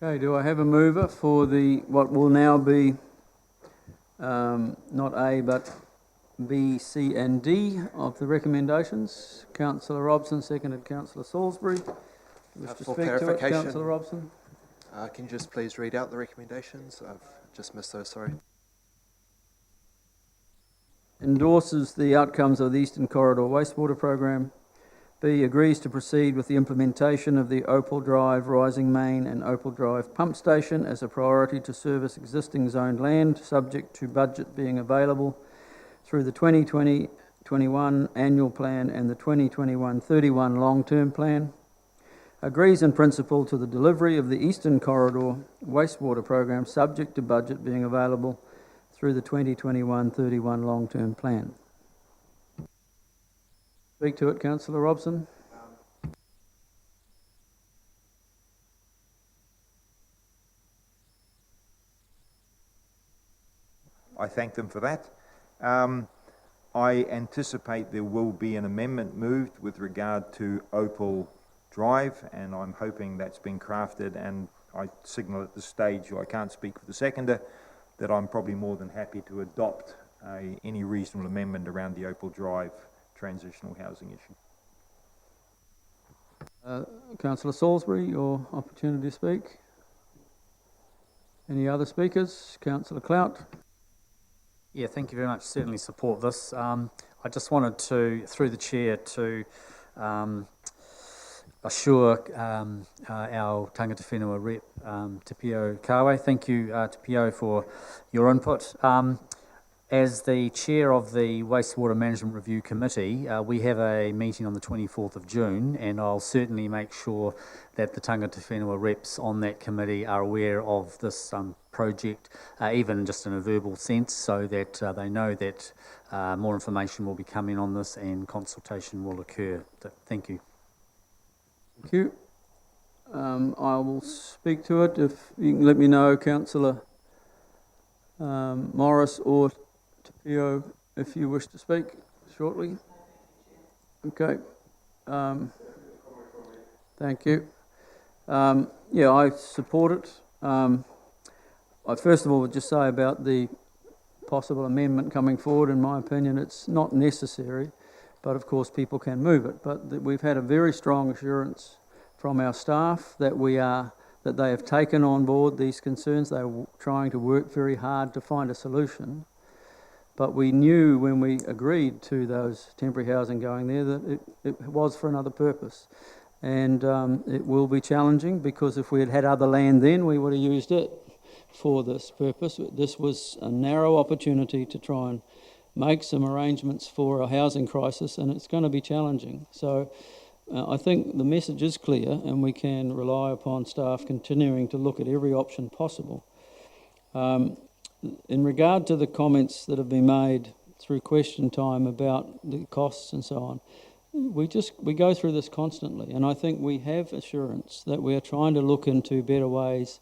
Okay, do I have a mover for what will now be not A but B, C and D of the recommendations? Councillor Robson, seconded Councillor Salisbury. Wish to For speak to it, clarification, Councillor Robson? Can you just please read out the recommendations? I've just missed those, sorry. Endorses the outcomes of the Eastern Corridor Wastewater Program. B, agrees to proceed with the implementation of the Opal Drive Rising Main and Opal Drive Pump Station as a priority to service existing zoned land, subject to budget being available through the 2020-21 annual plan and the 2021-31 long-term plan. Agrees in principle to the delivery of the Eastern Corridor Wastewater Program, subject to budget being available through the 2021-31 long-term plan. Speak to it, Councillor Robson. I thank them for that. I anticipate there will be an amendment moved with regard to Opal Drive, and I'm hoping that's been crafted, and I signal at this stage, I can't speak for the seconder, that I'm probably more than happy to adopt any reasonable amendment around the Opal Drive transitional housing issue. Councillor Salisbury, your opportunity to speak. Any other speakers? Councillor Clout. Yeah, thank you very much. Certainly support this. I just wanted to, through the chair, to assure our Tanga Dafina rep, Te Pio Kawe. Thank you, Te Pio, for your input. As the chair of the Wastewater Management Review Committee, we have a meeting on the 24th of June, and I'll certainly make sure that the Tanga Dafina reps on that committee are aware of this project, even just in a verbal sense, so that they know that more information will be coming on this and consultation will occur. Thank you. Thank you. I will speak to it if you can let me know, Councillor Morris or Te Pio, if you wish to speak shortly. Okay. Thank you. Yeah, I support it. I first of all would just say about the possible amendment coming forward, in my opinion, it's not necessary, but of course people can move it. But we've had a very strong assurance from our staff that that they have taken on board these concerns. They are trying to work very hard to find a solution. But we knew when we agreed to those temporary housing going there that it was for another purpose. And it will be challenging, because if we had had other land then, we would have used it for this purpose. This was a narrow opportunity to try and make some arrangements for a housing crisis, and it's going to be challenging. So I think the message is clear, and we can rely upon staff continuing to look at every option possible. In regard to the comments that have been made through question time about the costs and so on, we go through this constantly, and I think we have assurance that we are trying to look into better ways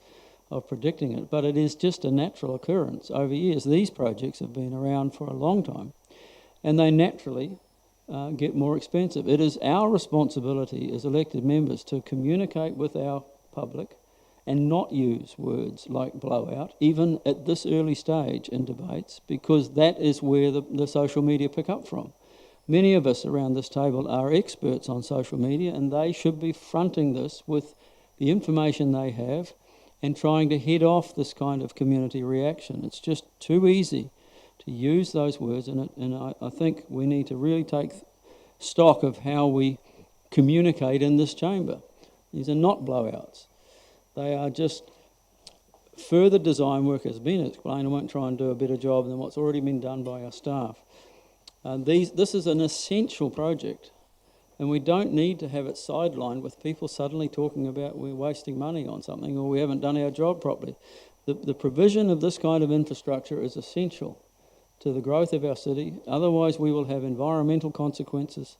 of predicting it, but it is just a natural occurrence over years. These projects have been around for a long time, and they naturally get more expensive. It is our responsibility as elected members to communicate with our public and not use words like blowout, even at this early stage in debates, because that is where the social media pick up from. Many of us around this table are experts on social media, and they should be fronting this with the information they have and trying to head off this kind of community reaction. It's just too easy to use those words, and I think we need to really take stock of how we communicate in this chamber. These are not blowouts. They are just further design work has been explained. I won't try and do a better job than what's already been done by our staff. This is an essential project, and we don't need to have it sidelined with people suddenly talking about we're wasting money on something or we haven't done our job properly. The provision of this kind of infrastructure is essential to the growth of our city. Otherwise, we will have environmental consequences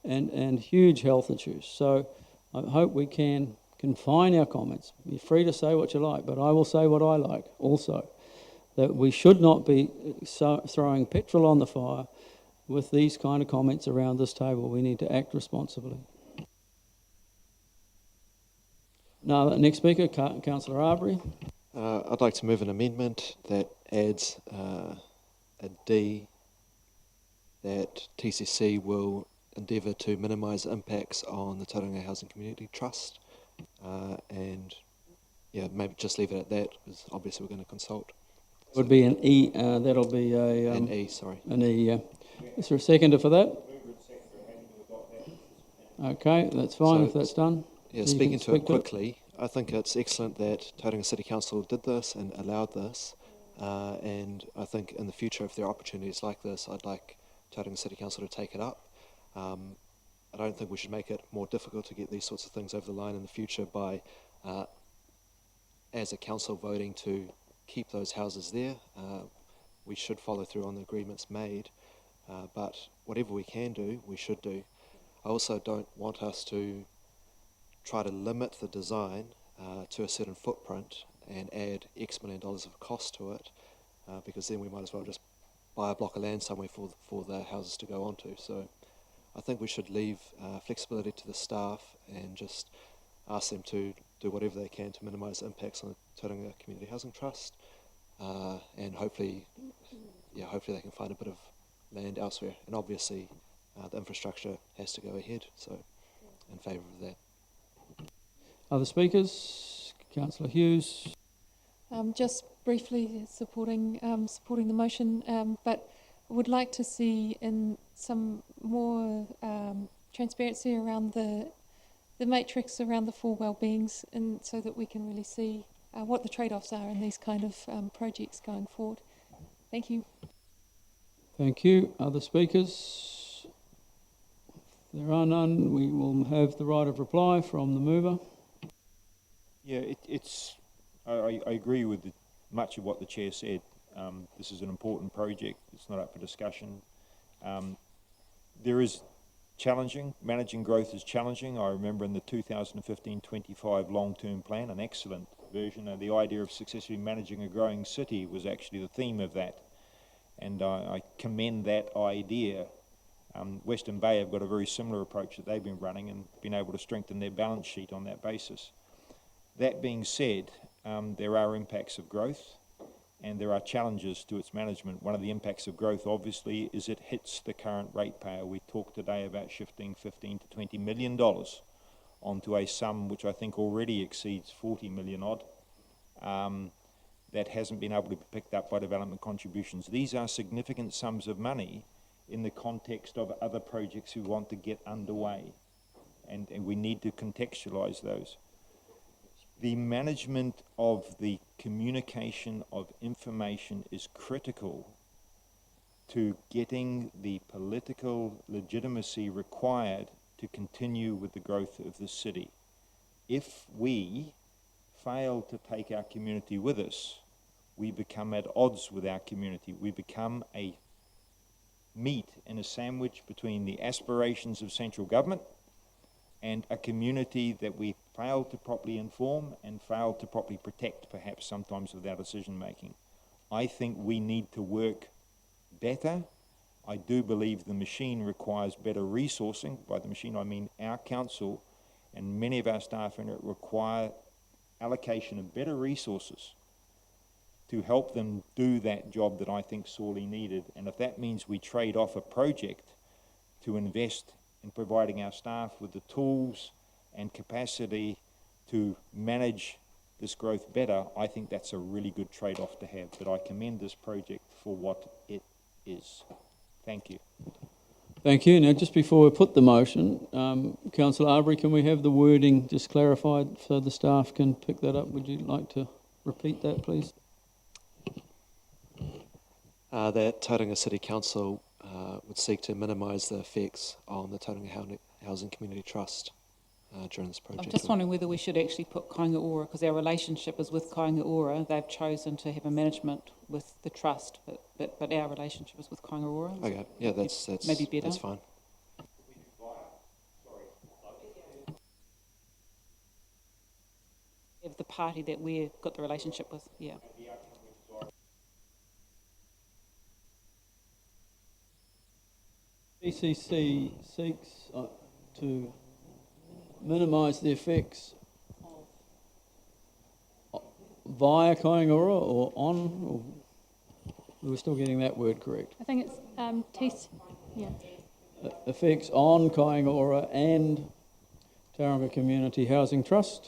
and huge health issues. So I hope we can confine our comments. Be free to say what you like, but I will say what I like also, that we should not be throwing petrol on the fire with these kind of comments around this table. We need to act responsibly. Now, next speaker, Councillor Arbery. I'd like to move an amendment that adds a D, that TCC will endeavour to minimise impacts on the Tauranga Housing Community Trust, and yeah, maybe just leave it at that, because obviously we're going to consult. It would be an E, that'll be a... an E, sorry. An E, yeah. Is there a seconder for that? Okay, that's fine if that's done. Yeah, speaking to it quickly, I think it's excellent that Tauranga City Council did this and allowed this, and I think in the future, if there are opportunities like this, I'd like Tauranga City Council to take it up. I don't think we should make it more difficult to get these sorts of things over the line in the future by, as a council, voting to keep those houses there. We should follow through on the agreements made, but whatever we can do, we should do. I also don't want us to try to limit the design to a certain footprint and add X $million of cost to it, because then we might as well just buy a block of land somewhere for the houses to go onto. So I think we should leave flexibility to the staff and just ask them to do whatever they can to minimise impacts on the Tauranga Community Housing Trust, and hopefully they can find a bit of land elsewhere. And obviously the infrastructure has to go ahead, so in favour of that. Other speakers? Councillor Hughes. Just briefly supporting the motion, but would like to see in some more transparency around the matrix around the four well-beings, and so that we can really see what the trade-offs are in these kind of projects going forward. Thank you. Thank you. Other speakers? If there are none, we will have the right of reply from the mover. Yeah, I agree with much of what the Chair said. This is an important project. It's not up for discussion. There is challenging. Managing growth is challenging. I remember in the 2015-25 long-term plan, an excellent version of the idea of successfully managing a growing city was actually the theme of that. And I commend that idea. Western Bay have got a very similar approach that they've been running and been able to strengthen their balance sheet on that basis. That being said, there are impacts of growth and there are challenges to its management. One of the impacts of growth, obviously, is it hits the current ratepayer. We talked today about shifting $15 to $20 million onto a sum which I think already exceeds 40 million odd. That hasn't been able to be picked up by development contributions. These are significant sums of money in the context of other projects we want to get underway, and we need to contextualise those. The management of the communication of information is critical to getting the political legitimacy required to continue with the growth of the city. If we fail to take our community with us, we become at odds with our community. We become a meat in a sandwich between the aspirations of central government and a community that we fail to properly inform and fail to properly protect, perhaps sometimes with our decision making. I think we need to work better. I do believe the machine requires better resourcing. By the machine I mean our council and many of our staff in it require allocation of better resources to help them do that job that I think sorely needed. And if that means we trade off a project to invest in providing our staff with the tools and capacity to manage this growth better, I think that's a really good trade-off to have. But I commend this project for what it is. Thank you. Thank you. Now, just before we put the motion, Councillor Arbery, can we have the wording just clarified so the staff can pick that up? Would you like to repeat that, please? That Tauranga City Council would seek to minimise the effects on the Tauranga Housing Community Trust during this project. I'm just wondering whether we should actually put Kāinga Ora, because our relationship is with Kāinga Ora. They've chosen to have a management with the trust, but our relationship is with Kāinga Ora. Okay, yeah, that's maybe better. That's fine. Of the party that we've got the relationship with, yeah. BCC seeks to minimise the effects via Kāinga Ora or on, or we're still getting that word correct. I think it's Effects on Kāinga Ora and Tauranga Community Housing Trust.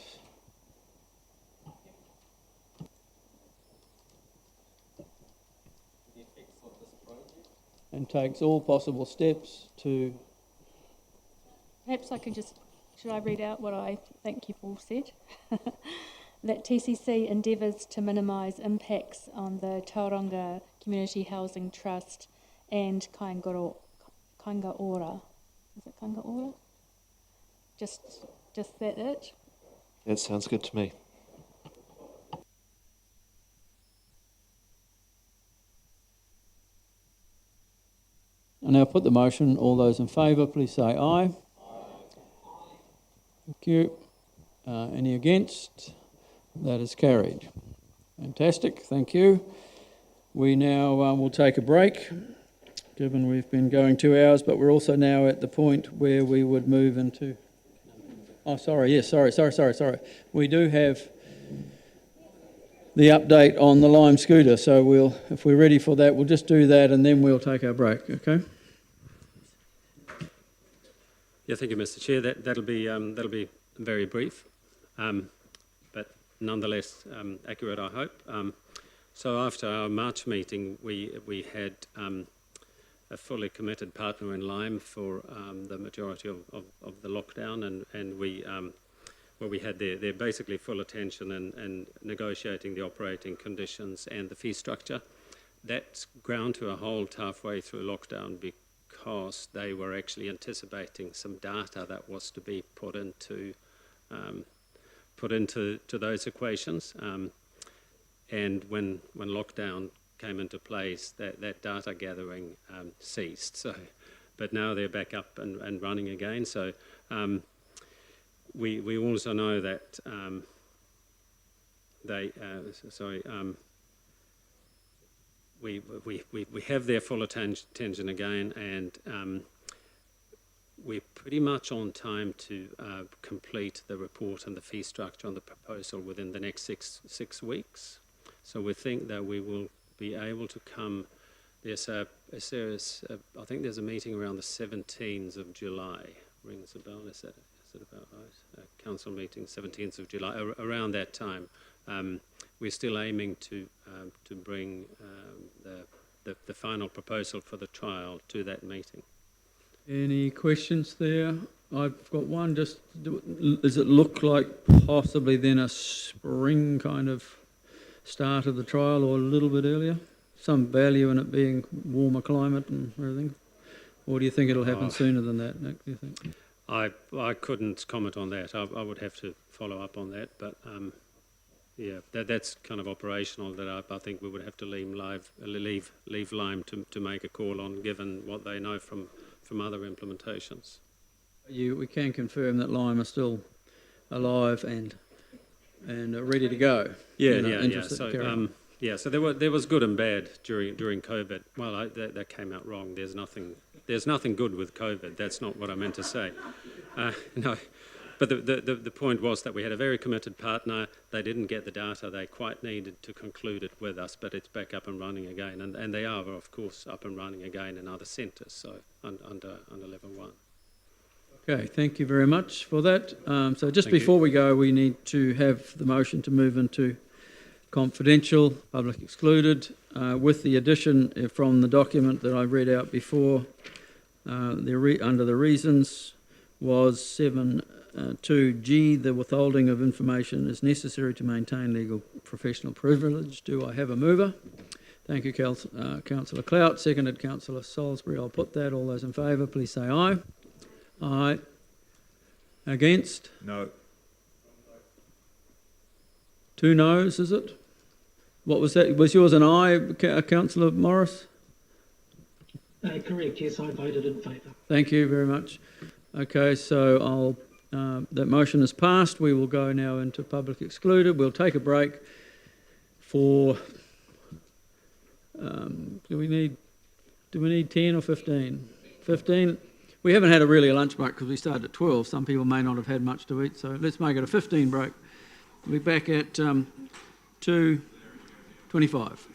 And takes all possible steps to... Perhaps I could just, should I read out what I think you've all said? That TCC endeavours to minimise impacts on the Tauranga Community Housing Trust and Kāinga Ora. Is it Kāinga Ora? Just that it? That sounds good to me. I now put the motion. All those in favour, please say aye. Thank you. Any against? That is carried. Fantastic, thank you. We now will take a break, given we've been going 2 hours, but we're also now at the point where we would move into... Oh, sorry, yes, sorry. We do have the update on the Lime scooter, so if we're ready for that, we'll just do that and then we'll take our break, okay? Yeah, thank you, Mr. Chair. That'll be very brief, but nonetheless accurate, I hope. So after our March meeting, we had a fully committed partner in Lime for the majority of the lockdown, and we had their basically full attention and negotiating the operating conditions and the fee structure. That's ground to a halt halfway through lockdown because they were actually anticipating some data that was to be put into those equations. And when lockdown came into place, that data gathering ceased. So, but now they're back up and running again. So we also know that we have their full attention again, and we're pretty much on time to complete the report and the fee structure on the proposal within the next six weeks. So we think that we will be able to come. There's a serious, I think there's a meeting around the 17th of July. Rings a bell, is it about right? Council meeting, 17th of July, around that time. We're still aiming to bring the final proposal for the trial to that meeting. Any questions there? I've got one. Does it look like possibly then a spring kind of start of the trial, or a little bit earlier? Some value in it being warmer climate and everything? Or do you think it'll happen sooner than that, Nick, do you think? I couldn't comment on that. I would have to follow up on that, but yeah, that's kind of operational that I think we would have to leave Lime to make a call on, given what they know from other implementations. We can confirm that Lime are still alive and ready to go. Yeah. So there was good and bad during COVID. Well, that came out wrong. There's nothing good with COVID. That's not what I meant to say. No, but the point was that we had a very committed partner. They didn't get the data they quite needed to conclude it with us, but it's back up and running again, and they are, of course, up and running again in other centres. So under level 1. Okay, thank you very much for that. So just before we go, we need to have the motion to move into confidential, public excluded, with the addition from the document that I read out before. Under the reasons was 7.2G, the withholding of information is necessary to maintain legal professional privilege. Do I have a mover? Thank you, Councillor Clout. Seconded, Councillor Salisbury. I'll put that. All those in favour, please say aye. Aye. Against? No. 2 noes, is it? What was that? Was yours an aye, Councillor Morris? Correct, yes, I voted in favour. Thank you very much. Okay, so that motion is passed. We will go now into public excluded. We'll take a break for, do we need 10 or 15? 15? We haven't had a lunch break because we started at 12. Some people may not have had much to eat, so let's make it a 15 break. We'll be back at 2:25.